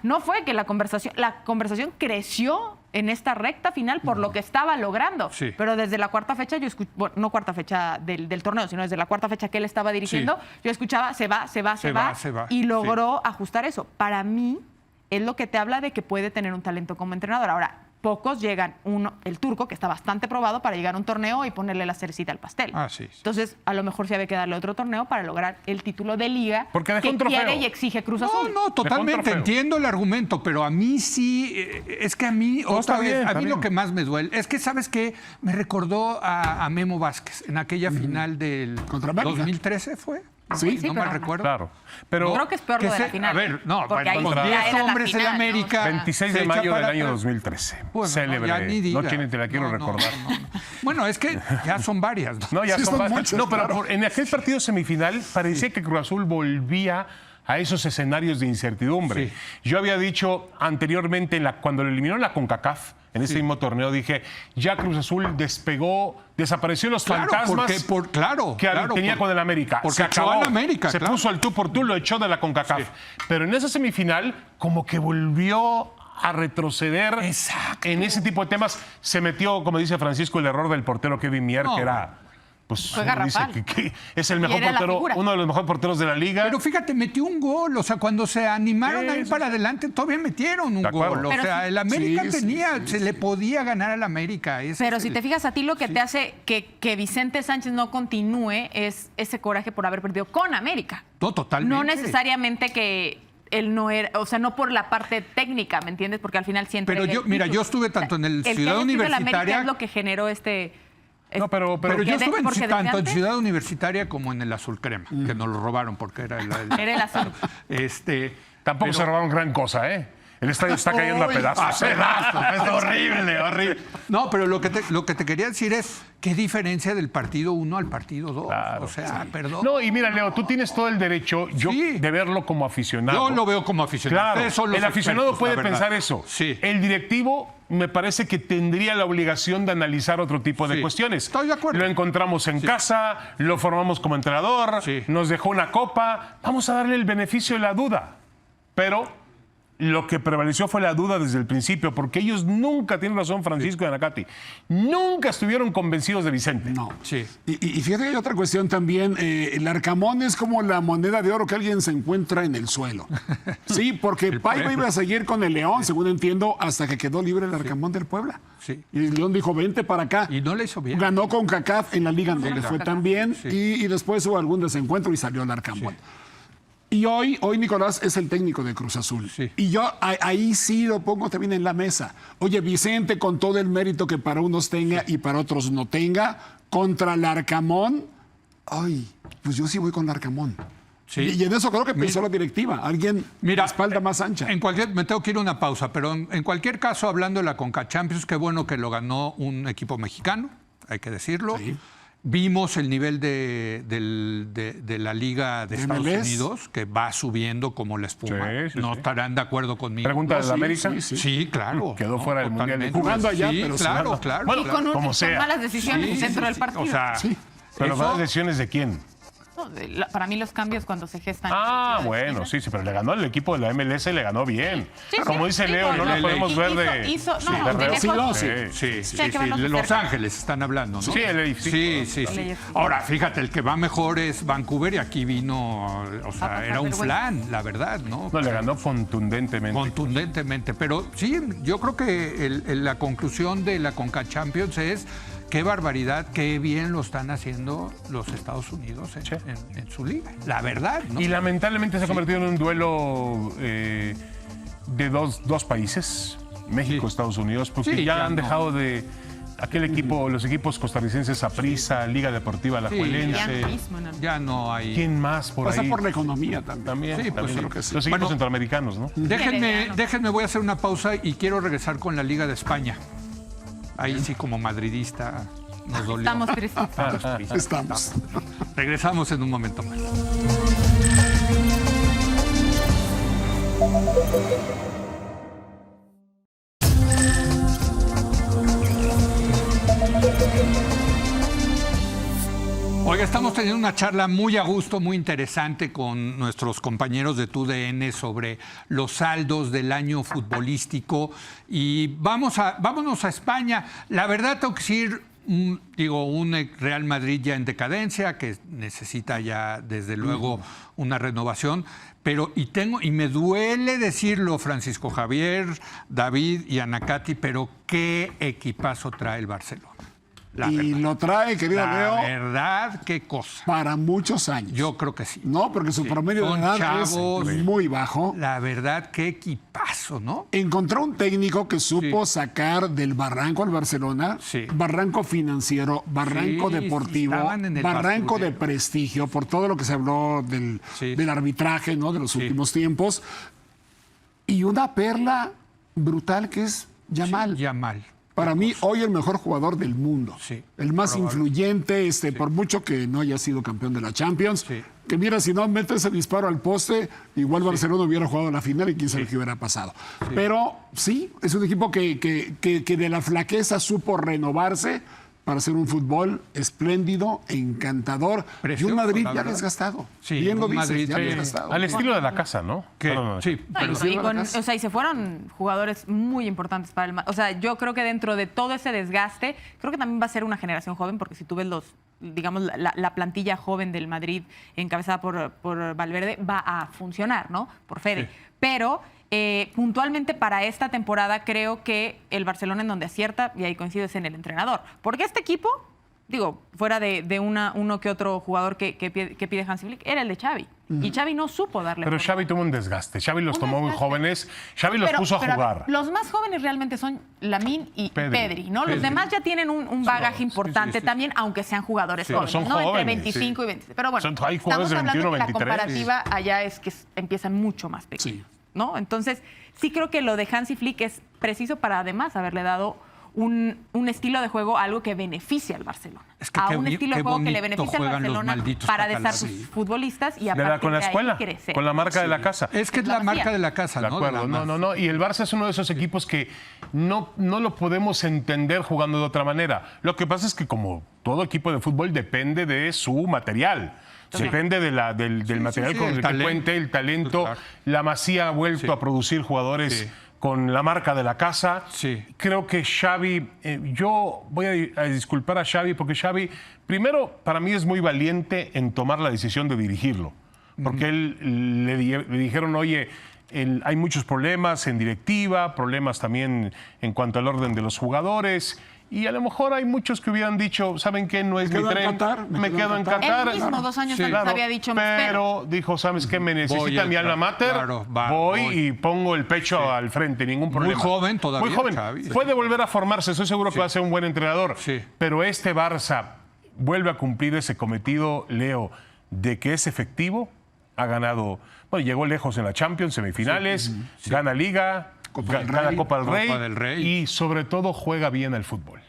no fue que la conversación creció en esta recta final por lo que estaba logrando. Pero desde la cuarta fecha, no cuarta fecha del torneo, sino desde la cuarta fecha que él estaba dirigiendo, yo escuchaba, se va, y logró ajustar eso. Para mí, es lo que te habla de que puede tener un talento como entrenador. Ahora, pocos llegan, el turco, que está bastante probado para llegar a un torneo y ponerle la cerecita al pastel. Entonces, a lo mejor se había que darle otro torneo para lograr el título de liga que quiere y exige Cruz Azul. No, totalmente, entiendo el argumento, pero a mí sí, es que a mí, lo que más me duele, es que, ¿sabes qué? Me recordó a Memo Vázquez en aquella final del 2013, ¿fue? Sí, no me recuerdo. Claro. Pero creo que es peor lo de la final. A ver, no, porque ahí con ya 10 era la hombres en final, América. ¿no? 26 de mayo del año 2013. Bueno, célebre ya ni diga. noche, ni te la quiero recordar. No. Bueno, es que ya son varias. ¿no? No, ya Sí, son son varias. muchas, No, pero claro. en aquel partido semifinal parecía que Cruz Azul volvía a esos escenarios de incertidumbre. Sí. Yo había dicho anteriormente, cuando lo eliminó la CONCACAF, en ese mismo torneo, dije, ya Cruz Azul despegó, desapareció los fantasmas que tenía con el América. Porque se echó acabó, al América, se claro. puso al tú por tú, lo echó de la CONCACAF. Sí. Pero en esa semifinal, como que volvió a retroceder. Exacto. En ese tipo de temas. Se metió, como dice Francisco, el error del portero Kevin Mier, que era... Pues fue garrafal. dice que es el mejor portero, uno de los mejores porteros de la liga. Pero fíjate, metió un gol. O sea, cuando se animaron a ir para adelante, todavía metieron un gol. O sea, el América se le podía ganar al América. Pero si te fijas, a ti lo que te hace que Vicente Sánchez no continúe es ese coraje por haber perdido con América. No, totalmente. No necesariamente que él no era, o sea, no por la parte técnica, ¿me entiendes? Porque al final siempre... Pero yo estuve tanto en el Ciudad Universitaria... América es lo que generó No, pero yo estuve tanto en Ciudad Universitaria como en el Azul Crema, que nos lo robaron porque era el era el azul. Tampoco se robaron gran cosa, ¿eh? El estadio está cayendo a pedazos. Es horrible, horrible. No, pero lo que te quería decir es qué diferencia del partido 1 al partido 2. Claro, o sea, perdón. No, y mira, Leo, tú tienes todo el derecho de verlo como aficionado. Yo lo veo como aficionado. Claro, el aficionado puede pensar eso. Sí. El directivo me parece que tendría la obligación de analizar otro tipo de cuestiones. Estoy de acuerdo. Lo encontramos en casa, lo formamos como entrenador, nos dejó una copa. Vamos a darle el beneficio de la duda. Pero lo que prevaleció fue la duda desde el principio, porque ellos nunca, tienen razón Francisco y Anacati, nunca estuvieron convencidos de Vicente. No. Sí. Y fíjate que hay otra cuestión también. El Arcamón es como la moneda de oro que alguien se encuentra en el suelo. Sí, porque Paiva iba a seguir con el León, según entiendo, hasta que quedó libre el Arcamón del Puebla. Sí. Y el León dijo, vente para acá. Y no le hizo bien. Ganó con CACAF en la liga, no le fue tan bien. Y después hubo algún desencuentro y salió el Arcamón. Sí. Y hoy Nicolás es el técnico de Cruz Azul. Sí. Y yo ahí sí lo pongo también en la mesa. Oye, Vicente, con todo el mérito que para unos tenga y para otros no tenga, contra el Arcamón, ay, pues yo sí voy con el Arcamón. Sí. Y en eso creo que pensó la directiva. Alguien la espalda más ancha. Me tengo que ir a una pausa, pero en cualquier caso, hablando de la Conca Champions, qué bueno que lo ganó un equipo mexicano, hay que decirlo. Sí. Vimos el nivel de la Liga de Estados Unidos, que va subiendo como la espuma. No estarán de acuerdo conmigo. ¿Pregunta de la América? Sí, claro. Quedó fuera del Mundial. Jugando allá, pero claro. Bueno, y con malas decisiones dentro del partido. O sea, ¿pero malas decisiones de quién? No, para mí los cambios cuando se gestan. Bueno, sí, pero le ganó al equipo de la MLS, le ganó bien. Como dice Leo, no lo podemos ver de... Los Ángeles están hablando, ¿no? Sí, el edificio. Sí. Ahora, fíjate, el que va mejor es Vancouver y aquí vino, o sea, era un flan, la verdad, ¿no? No, le ganó contundentemente. Contundentemente, pero sí, yo creo que la conclusión de la Conca Champions es... Qué barbaridad, qué bien lo están haciendo los Estados Unidos en su liga. La verdad, ¿no? Y lamentablemente se ha convertido en un duelo de dos países, México, Estados Unidos, porque ya han dejado de... Aquel equipo, los equipos costarricenses, Saprissa, Liga Deportiva Alajuelense. Ya no hay... ¿Quién más por ahí? Pasa por la economía también. Sí, pues creo que sí. Los equipos centroamericanos, ¿no? Déjenme, voy a hacer una pausa y quiero regresar con la Liga de España. Ahí sí, como madridista, nos dolió. Estamos tristes. Estamos. Regresamos en un momento más. Oiga, estamos teniendo una charla muy a gusto, muy interesante con nuestros compañeros de TUDN sobre los saldos del año futbolístico y vámonos a España. La verdad tengo que decir, un Real Madrid ya en decadencia, que necesita ya desde luego una renovación, pero y me duele decirlo, Francisco Javier, David y Anacati, pero qué equipazo trae el Barcelona. Y lo trae, querido Leo. La verdad, qué cosa. Para muchos años. Yo creo que sí. No, porque su promedio de edad es muy bajo. La verdad, qué equipazo, ¿no? Encontró un técnico que supo sacar del barranco al Barcelona, barranco financiero, barranco deportivo, barranco de prestigio, por todo lo que se habló del arbitraje, ¿no? De los últimos tiempos. Y una perla brutal que es Yamal. Yamal. Para mí, hoy el mejor jugador del mundo. El más influyente, por mucho que no haya sido campeón de la Champions. Que mira, si no mete ese disparo al poste, igual Barcelona hubiera jugado la final y quién sabe qué hubiera pasado. Pero sí, es un equipo que de la flaqueza supo renovarse para hacer un fútbol espléndido, encantador. Precioso, y un Madrid ya desgastado. Bien lo dices, ya desgastado. Al estilo de la casa, ¿no? Sí, y se fueron jugadores muy importantes para el Madrid. O sea, yo creo que dentro de todo ese desgaste, creo que también va a ser una generación joven, porque si tú ves la plantilla joven del Madrid encabezada por Valverde, va a funcionar, ¿no? Por Fede. Pero puntualmente para esta temporada creo que el Barcelona en donde acierta, y ahí coincido, es en el entrenador. Porque este equipo, digo, fuera de uno que otro jugador que pide Hansi Flick, era el de Xavi. Y Xavi no supo darle. Pero Xavi tuvo un desgaste. Xavi los tomó muy jóvenes. Xavi los puso a jugar. Los más jóvenes realmente son Lamine y Pedri, ¿no? Los demás ya tienen un bagaje importante también, aunque sean jugadores jóvenes, son ¿no? jóvenes, entre 25 y 26. Pero bueno, hay jugadores de 21, 23. La comparativa allá es que empiezan mucho más pequeños, ¿no? Entonces, sí creo que lo de Hansi Flick es preciso para además haberle dado un estilo de juego, algo que beneficia al Barcelona. Es que un estilo de juego que le beneficia al Barcelona para desarrollar sus futbolistas y a partir con la escuela, crecer. con la marca de la casa. Es que es la marca de la casa, ¿no? De acuerdo. No. Y el Barça es uno de esos equipos que no lo podemos entender jugando de otra manera. Lo que pasa es que como todo equipo de fútbol depende de su material. Depende del material con el que cuente, el talento. Claro. La Masía ha vuelto a producir jugadores con la marca de la casa. Creo que Xavi, yo voy a disculpar a Xavi porque Xavi, primero, para mí es muy valiente en tomar la decisión de dirigirlo. Porque él le dijeron, oye, hay muchos problemas en directiva, problemas también en cuanto al orden de los jugadores. Y a lo mejor hay muchos que hubieran dicho, ¿saben qué? No es mi tren, me quedo en Qatar. Él mismo 2 años antes había dicho, pero dijo, ¿sabes qué? Me necesita mi alma mater, voy y pongo el pecho al frente, ningún problema. Muy joven todavía. Muy joven. Xavi. Puede volver a formarse, estoy seguro que va a ser un buen entrenador. Pero este Barça vuelve a cumplir ese cometido, Leo, de que es efectivo, ha ganado, bueno, llegó lejos en la Champions, semifinales, gana Liga, gana Copa del Rey y sobre todo juega bien al fútbol.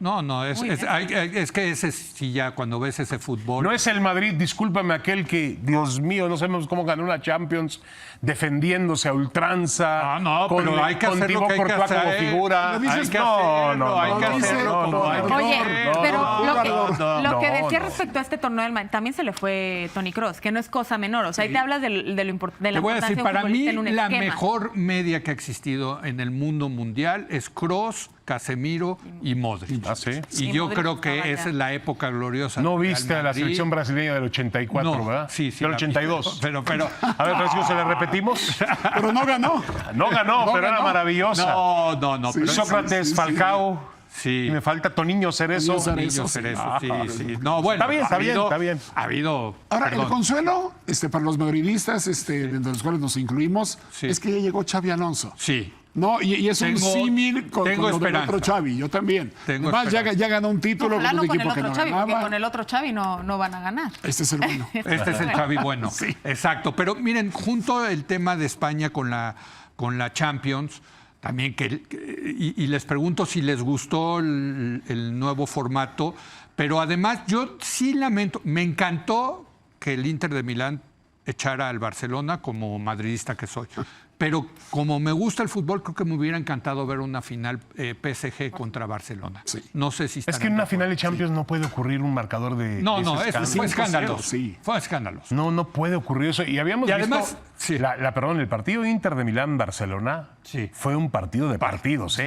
Es que ese sí, ya cuando ves ese fútbol. No es el Madrid, discúlpame, aquel que, Dios mío, no sabemos cómo ganó una Champions defendiéndose a ultranza. Pero hay que hacer lo que hay que hacer. Como figura. Hay que hacerlo. Oye, pero lo que decía respecto a este torneo del Madrid, también se le fue Toni Kroos, que no es cosa menor. O sea, ahí te hablas de la importancia. Te voy a decir, para mí la esquema. mejor media que ha existido en el mundo mundial es Kroos, Casemiro y Modric. Y yo creo que esa es la época gloriosa. No viste a la selección brasileña del 84, ¿verdad? Sí. Del 82. Pero a ver, Francisco, ¿se la repetimos? Pero no ganó. No ganó, pero era maravillosa. No. Pero Sócrates, Falcao. Y me falta Toniño Cerezo. Sí. No, bueno. Está bien. Ha habido. Ahora, el consuelo para los madridistas, de los cuales nos incluimos, es que ya llegó Xavi Alonso. Sí. No, y es un símil con el otro Xavi, yo también. Además, ya ganó un título con un equipo que no ganaba. Porque con el otro Xavi no van a ganar. Este es el bueno. Este es el Xavi bueno. Exacto. Pero miren, junto el tema de España con la Champions, también y les pregunto si les gustó el nuevo formato, pero además yo sí lamento, me encantó que el Inter de Milán echara al Barcelona como madridista que soy. Pero como me gusta el fútbol, creo que me hubiera encantado ver una final PSG contra Barcelona. No sé si es que en una final de Champions no puede ocurrir un marcador de fue escandaloso. Fue escandaloso. No puede ocurrir eso. Y habíamos visto el partido Inter de Milán-Barcelona fue un partido de partidos.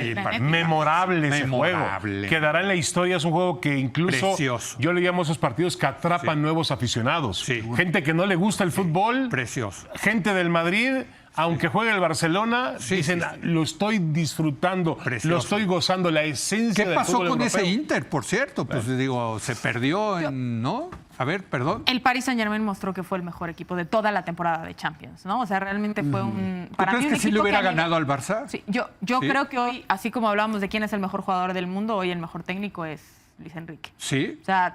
Memorable ese juego. Quedará en la historia. Es un juego que incluso yo le llamo esos partidos que atrapan nuevos aficionados. Gente que no le gusta el fútbol. Precioso. Gente del Madrid aunque juegue el Barcelona, dicen, lo estoy disfrutando, Precioso. lo estoy gozando, la esencia del fútbol ¿Qué pasó con europeo? ese Inter, por cierto? Pues digo, se perdió, ¿no? A ver, perdón. El Paris Saint-Germain mostró que fue el mejor equipo de toda la temporada de Champions, ¿no? O sea, realmente fue un... ¿Tú crees que sí le hubiera ganado al Barça? Sí, yo creo que hoy, así como hablábamos de quién es el mejor jugador del mundo, hoy el mejor técnico es Luis Enrique. Sí. O sea,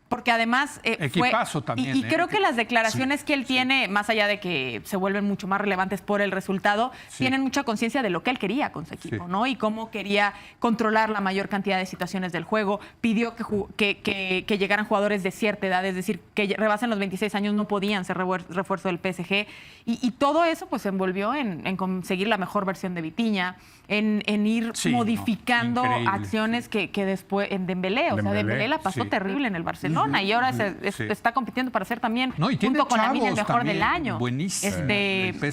porque además Equipazo también. Y creo que las declaraciones que él tiene, más allá de que se vuelven mucho más relevantes por el resultado, tienen mucha conciencia de lo que él quería con su equipo, ¿no? Y cómo quería controlar la mayor cantidad de situaciones del juego. Pidió que llegaran jugadores de cierta edad, es decir, que rebasen los 26 años, no podían ser refuerzo del PSG. Y todo eso pues se envolvió en conseguir la mejor versión de Vitinha, en ir modificando acciones que después en Dembélé. O sea, Dembélé la pasó terrible en el Barcelona. Y ahora está compitiendo para ser también, junto con Lamine, el mejor del año. Buenísimo.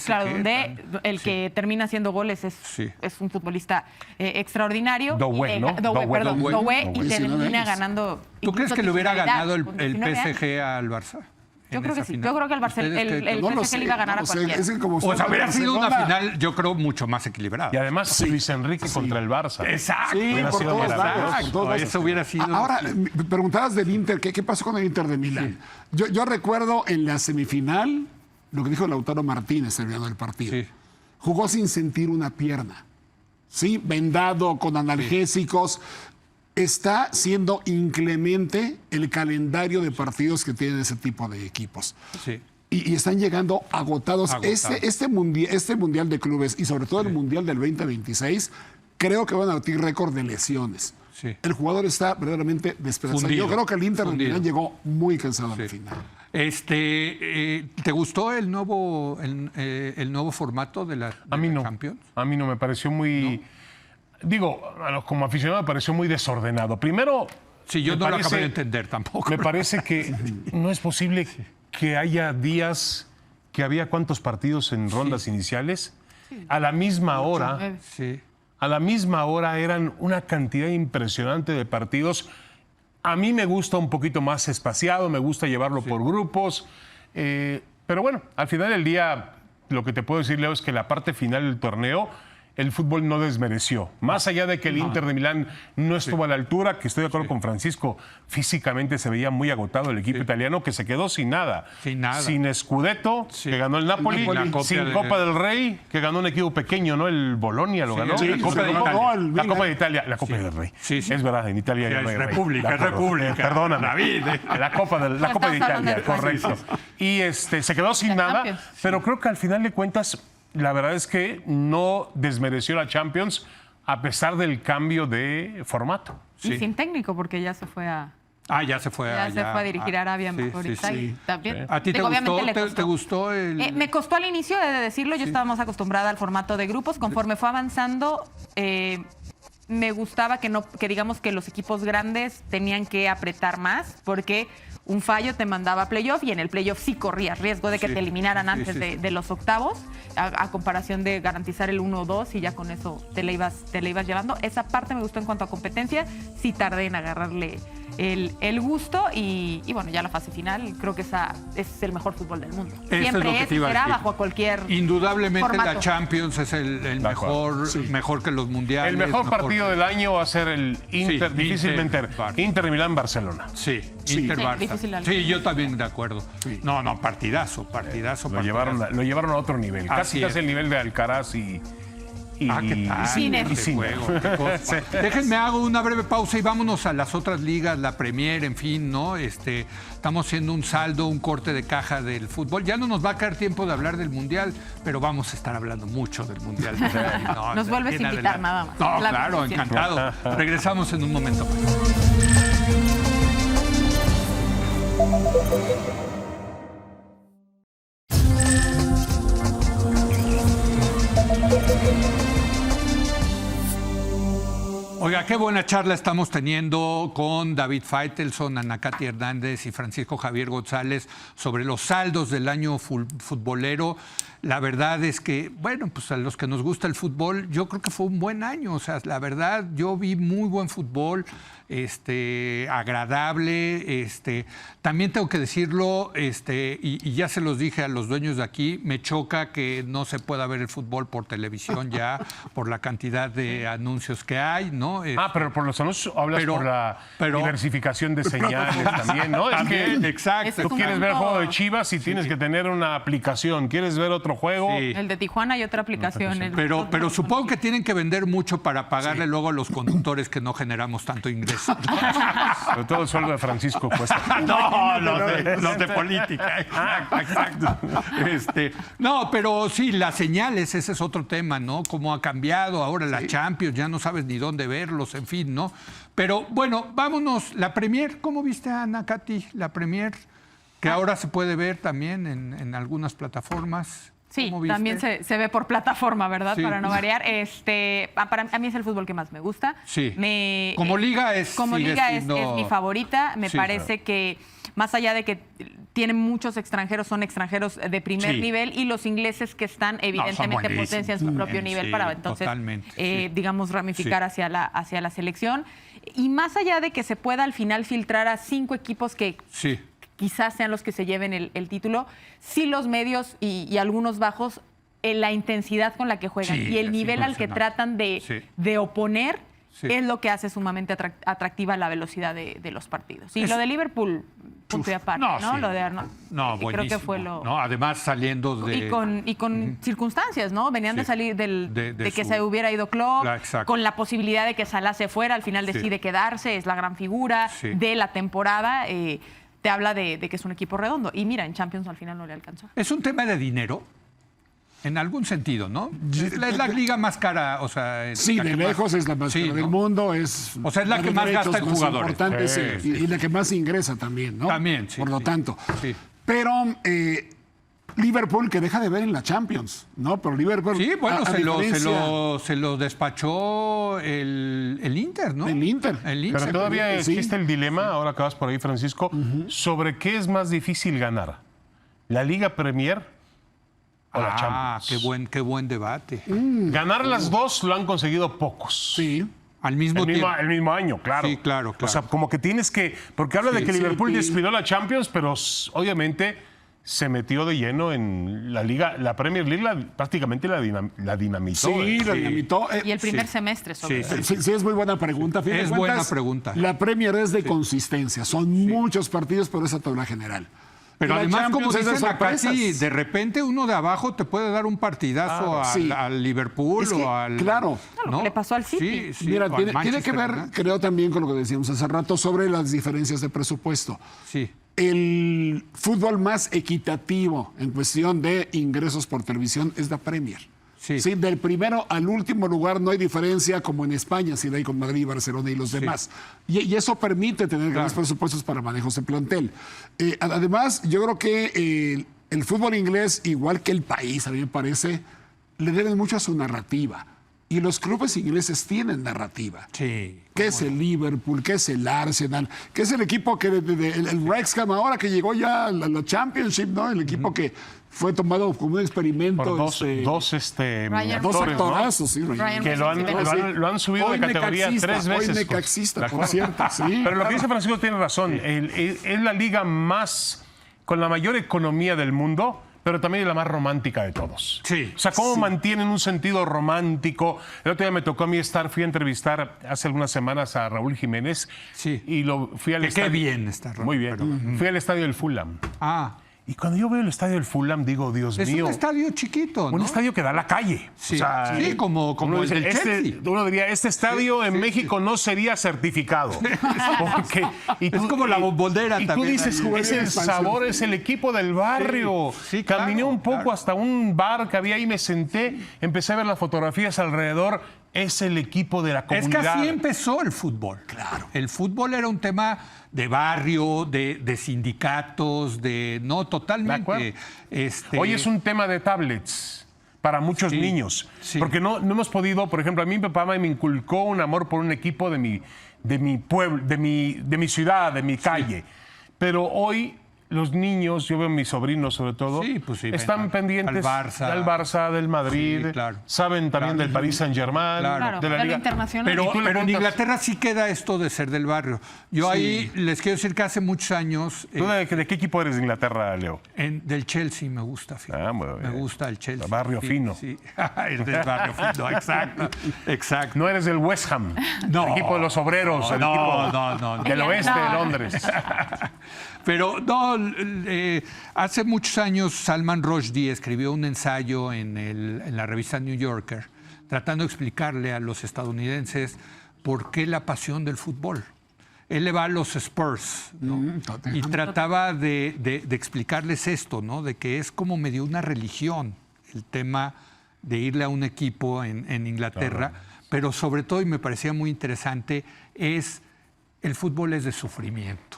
Claro, donde el que termina haciendo goles es un futbolista extraordinario. Doué, ¿no? Doué, y termina ganando. ¿Tú crees que le hubiera ganado el PSG años. al Barça? Yo creo que sí. Yo creo que el PSG le iba a ganar a cualquiera. O sea, hubiera sido una final, yo creo, mucho más equilibrada. Y además Luis Enrique contra el Barça. Exacto. Sí, por todos lados. Eso hubiera sido... Ahora, me preguntabas del Inter, ¿qué pasó con el Inter de Milán? Yo recuerdo en la semifinal lo que dijo Lautaro Martínez terminando el partido. Sí. Jugó sin sentir una pierna. Sí, vendado, con analgésicos. Está siendo inclemente el calendario de partidos que tienen ese tipo de equipos. Sí. Y están llegando agotados. Este mundial de clubes y sobre todo el Mundial del 2026, creo que van a batir récord de lesiones. Sí. El jugador está verdaderamente despedazado. Yo creo que el Inter de Milán llegó muy cansado al final. ¿Te gustó el nuevo formato de la Champions? A mí no, me pareció muy... Digo, como aficionado me pareció muy desordenado. Primero... Sí, yo no lo acabo de entender tampoco. Me parece que no es posible que haya días que había cuántos partidos en rondas iniciales. A la misma hora... A la misma hora eran una cantidad impresionante de partidos. A mí me gusta un poquito más espaciado, me gusta llevarlo por grupos. Pero bueno, al final del día, lo que te puedo decir, Leo, es que la parte final del torneo, el fútbol no desmereció. Más allá de que el Inter de Milán no estuvo a la altura, que estoy de acuerdo con Francisco, físicamente se veía muy agotado el equipo italiano, que se quedó sin nada. Sin Scudetto, que ganó el Napoli, sin Copa del Rey, que ganó un equipo pequeño, ¿no? El Bolonia lo ganó. La Copa de Italia, la Copa del Rey. Es verdad, en Italia ya no hay República. Perdóname. David. La Copa de Italia, correcto. Y se quedó sin nada, pero creo que al final de cuentas... La verdad es que no desmereció la Champions a pesar del cambio de formato. Y sin técnico, porque ya se fue a... ya se fue a dirigir a Arabia mejor. También. ¿A ti te gustó el...? Me costó al inicio, he de decirlo. Yo estaba más acostumbrada al formato de grupos. Conforme fue avanzando, me gustaba que digamos que los equipos grandes tenían que apretar más, porque un fallo te mandaba a playoff y en el playoff sí corrías riesgo de que te eliminaran antes de los octavos, a comparación de garantizar el 1-2 y ya con eso te la ibas llevando. Esa parte me gustó en cuanto a competencia. Sí tardé en agarrarle el gusto y bueno, ya la fase final creo que esa es el mejor fútbol del mundo. Siempre será bajo a cualquier indudablemente formato. La Champions es el mejor que los mundiales. El mejor partido del año va a ser el Inter, difícilmente Inter de Milán-Barcelona. Inter-Barça. Sí, yo también de acuerdo. No, partidazo. Lo llevaron a otro nivel. Casi el nivel de Alcaraz y ¿qué tal? Déjenme hago una breve pausa y vámonos a las otras ligas, la Premier, en fin, ¿no? Estamos haciendo un saldo, un corte de caja del fútbol. Ya no nos va a caer tiempo de hablar del Mundial, pero vamos a estar hablando mucho del Mundial. Nos vuelves a invitar nada más. No, claro, encantado. Regresamos en un momento. Oiga, qué buena charla estamos teniendo con David Faitelson, Ana Katy Hernández y Francisco Javier González sobre los saldos del año futbolero. la verdad es que, bueno, pues a los que nos gusta el fútbol, yo creo que fue un buen año. O sea, la verdad, yo vi muy buen fútbol, agradable. También tengo que decirlo, y ya se los dije a los dueños de aquí, me choca que no se pueda ver el fútbol por televisión ya, por la cantidad de anuncios que hay, ¿no? Pero por los anuncios hablas por la diversificación de señales también, ¿no? También, exacto. Tú quieres ver el juego de Chivas y tienes que tener una aplicación. ¿Quieres ver otro juego? Sí. El de Tijuana y otra aplicación. Pero supongo que tienen que vender mucho para pagarle luego a los conductores que no generamos tanto ingreso. Sobre todo el sueldo de Francisco cuesta. No, los de política. Exacto. No, pero sí, las señales, ese es otro tema, ¿no? Cómo ha cambiado ahora la Champions, ya no sabes ni dónde verlos, en fin, ¿no? Pero bueno, vámonos. La Premier, ¿cómo viste, Ana Katy? La Premier, que ahora se puede ver también en algunas plataformas. Sí, también se ve por plataforma, ¿verdad? Sí. Para no variar. A mí es el fútbol que más me gusta. Sí. Como liga es mi favorita. Me parece que más allá de que tienen muchos extranjeros, son extranjeros de primer nivel, y los ingleses que están evidentemente potencian su propio nivel para entonces, digamos, ramificar hacia la selección. Y más allá de que se pueda al final filtrar a 5 equipos que quizás sean los que se lleven el título, sí los medios y algunos bajos, la intensidad con la que juegan y el nivel al que tratan de oponer es lo que hace sumamente atractiva la velocidad de los partidos. Y lo de Liverpool, punto y aparte, ¿no? Lo de Arnold. No, buenísimo. Creo que fue lo... No, además saliendo de... Y con circunstancias, ¿no? Venían de salir de que se hubiera ido Klopp, con la posibilidad de que Salah se fuera, al final decide quedarse, es la gran figura de la temporada. Te habla de que es un equipo redondo. Y mira, en Champions al final no le alcanzó. ¿Es un tema de dinero? En algún sentido, ¿no? Es la liga más cara, o sea... Sí, de lejos es la más cara del mundo. O sea, es la que más gasta en jugadores. Y la que más ingresa también, ¿no? También, sí. Por lo tanto. Sí. Pero Liverpool, que deja de ver en la Champions, ¿no? Pero Liverpool... Sí, bueno, se lo despachó el Inter, ¿no? El Inter. Pero todavía existe el dilema, ahora que vas por ahí, Francisco, sobre qué es más difícil ganar. ¿La Liga Premier o la Champions? Qué buen debate. Ganar las dos lo han conseguido pocos. Sí. Al mismo tiempo. El mismo año, claro. Sí, claro. O sea, como que tienes que... Porque habla de que Liverpool descuidó la Champions, pero obviamente se metió de lleno en la Liga. La Premier League prácticamente la dinamitó. Sí, la dinamitó. Y el primer semestre, sobre todo. Sí, es muy buena pregunta. Es buena pregunta. La Premier es de consistencia. Son muchos partidos por esa tabla general. Pero además, como dicen acá, de repente uno de abajo te puede dar un partidazo al Liverpool o al... Claro. Lo que le pasó al City. Mira, tiene que ver, creo, también con lo que decíamos hace rato sobre las diferencias de presupuesto. Sí. El fútbol más equitativo en cuestión de ingresos por televisión es la Premier. Sí, del primero al último lugar no hay diferencia como en España, si de ahí con Madrid, Barcelona y los demás. Y eso permite tener grandes presupuestos para manejos de plantel. Además, yo creo que el fútbol inglés, igual que el país, a mí me parece, le deben mucho a su narrativa. Y los clubes ingleses tienen narrativa. Sí. ¿Qué es el Liverpool? ¿Qué es el Arsenal? ¿Qué es el equipo que el Wrexham ahora que llegó ya a la Championship, ¿no? El equipo que fue tomado como un experimento. Por dos actorazos, sí. Que lo han subido de categoría 3 veces. Hoy necaxista, por cierto. Sí, pero lo que dice Francisco tiene razón. Es la liga más, con la mayor economía del mundo, pero también es la más romántica de todos. Sí. O sea, cómo mantienen un sentido romántico. El otro día me tocó a mí fui a entrevistar hace algunas semanas a Raúl Jiménez. Sí. Y fui al estadio. Qué bien está Raúl. Muy bien. Fui al estadio del Fulham. Y cuando yo veo el estadio del Fulham, digo, Dios mío. Es un estadio chiquito, ¿no? Un estadio que da a la calle. Sí, o sea, como el del Chelsea. Uno diría, este estadio en México no sería certificado. Porque, es como la Bombonera también. Y tú dices, es el sabor, es el equipo del barrio. Sí, Caminé un poco hasta un bar que había ahí, me senté, empecé a ver las fotografías alrededor. Es el equipo de la comunidad. Es que así empezó el fútbol. Claro. El fútbol era un tema de barrio, de sindicatos, no, totalmente. Hoy es un tema de tablets para muchos niños. Sí. Porque no hemos podido, por ejemplo, a mí mi papá me inculcó un amor por un equipo de mi pueblo, de mi ciudad, de mi calle. Pero hoy los niños, yo veo a mis sobrinos sobre todo, están pendientes del Barça, del Madrid, saben también del Paris Saint-Germain, de la Liga Internacional. Pero en Inglaterra sí queda esto de ser del barrio. Yo ahí les quiero decir que hace muchos años... ¿Tú de qué equipo eres de Inglaterra, Leo? Del Chelsea me gusta, fíjate. Me gusta el Chelsea. Barrio fino. Sí, es del barrio fino, exacto. No eres del West Ham, el equipo de los obreros, el equipo del oeste de Londres. Pero no, hace muchos años Salman Rushdie escribió un ensayo en la revista New Yorker tratando de explicarle a los estadounidenses por qué la pasión del fútbol. Él le va a los Spurs, ¿no? Y trataba de explicarles esto, ¿no? De que es como medio una religión el tema de irle a un equipo en Inglaterra, pero sobre todo, y me parecía muy interesante, el fútbol es de sufrimiento.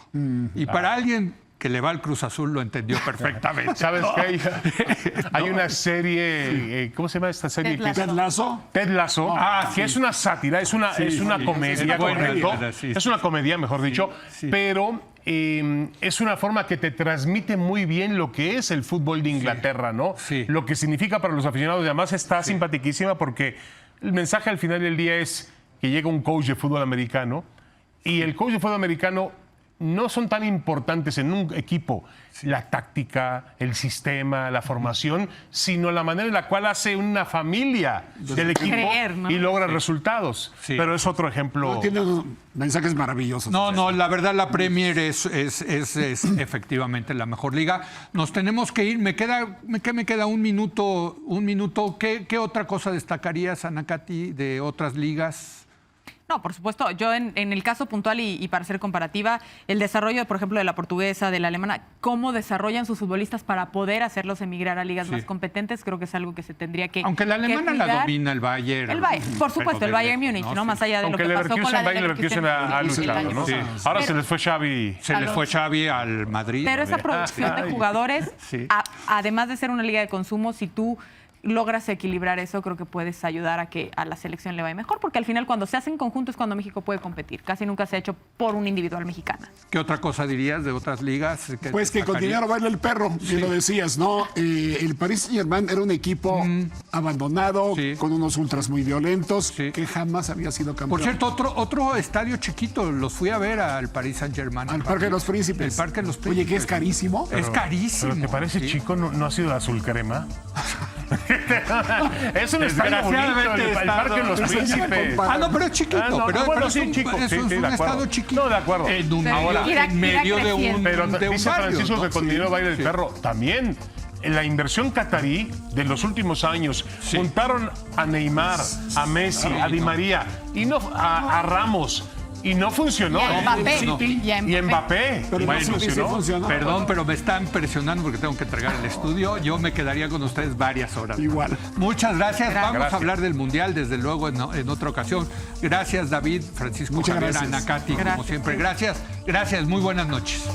Y para alguien que le va al Cruz Azul lo entendió perfectamente. ¿Sabes qué? Hay una serie, ¿cómo se llama esta serie? ¿Ted Lasso? Ted Lasso, que es una sátira, es una comedia, correcto. Es una comedia, mejor dicho, pero es una forma que te transmite muy bien lo que es el fútbol de Inglaterra, ¿no? Lo que significa para los aficionados. Y además está simpaticísima porque el mensaje al final del día es que llega un coach de fútbol americano y el coach de fútbol americano no son tan importantes en un equipo la táctica, el sistema, la formación, sino la manera en la cual hace una familia del equipo y logra resultados. Pero es otro ejemplo. Tiene mensajes maravillosos. No, la verdad la Premier es efectivamente la mejor liga. Nos tenemos que ir. Me queda un minuto. ¿Qué otra cosa destacarías, Ana Katy, de otras ligas? No, por supuesto. Yo en el caso puntual y para ser comparativa, el desarrollo, por ejemplo, de la portuguesa, de la alemana, cómo desarrollan sus futbolistas para poder hacerlos emigrar a ligas más competentes, creo que es algo que se tendría que Aunque la alemana la domina el Bayern. Por supuesto, el Bayern Múnich, ¿no? Más allá de lo que pasó con la Leverkusen ha luchado, ¿no? Ahora se les fue Xavi. Se les fue Xavi al Madrid. Pero esa producción de jugadores, además de ser una liga de consumo, si tú logras equilibrar eso, creo que puedes ayudar a que a la selección le vaya mejor, porque al final cuando se hace en conjunto es cuando México puede competir. Casi nunca se ha hecho por un individual mexicana. ¿Qué otra cosa dirías de otras ligas? Pues que con dinero baila el perro, bien lo decías, ¿no? El Paris Saint-Germain era un equipo abandonado, con unos ultras muy violentos, que jamás había sido campeón. Por cierto, otro estadio chiquito, los fui a ver al Paris Saint-Germain. Al Parque de los Príncipes. El Parque de los Príncipes. Oye, que es carísimo. Es carísimo. ¿Pero te parece chico? ¿No ha sido de azul crema? Es un estadio bonito, el Parque de los Príncipes. No, pero es chiquito. Pero es un estado chiquito. No, de acuerdo. Ahora, en medio de un Pero dice barrio, Francisco que con dinero baila el perro. También la inversión catarí de los últimos años juntaron a Neymar, a Messi, a Di María y no a Ramos. Y no funcionó. Y Mbappé. Pero bueno, funcionó. Perdón, pero me están presionando porque tengo que entregar el estudio. Yo me quedaría con ustedes varias horas. Igual. Muchas gracias. Vamos a hablar del Mundial, desde luego, en otra ocasión. Gracias, David, Francisco, Javier, Ana Katy, como siempre. Gracias. Muy buenas noches.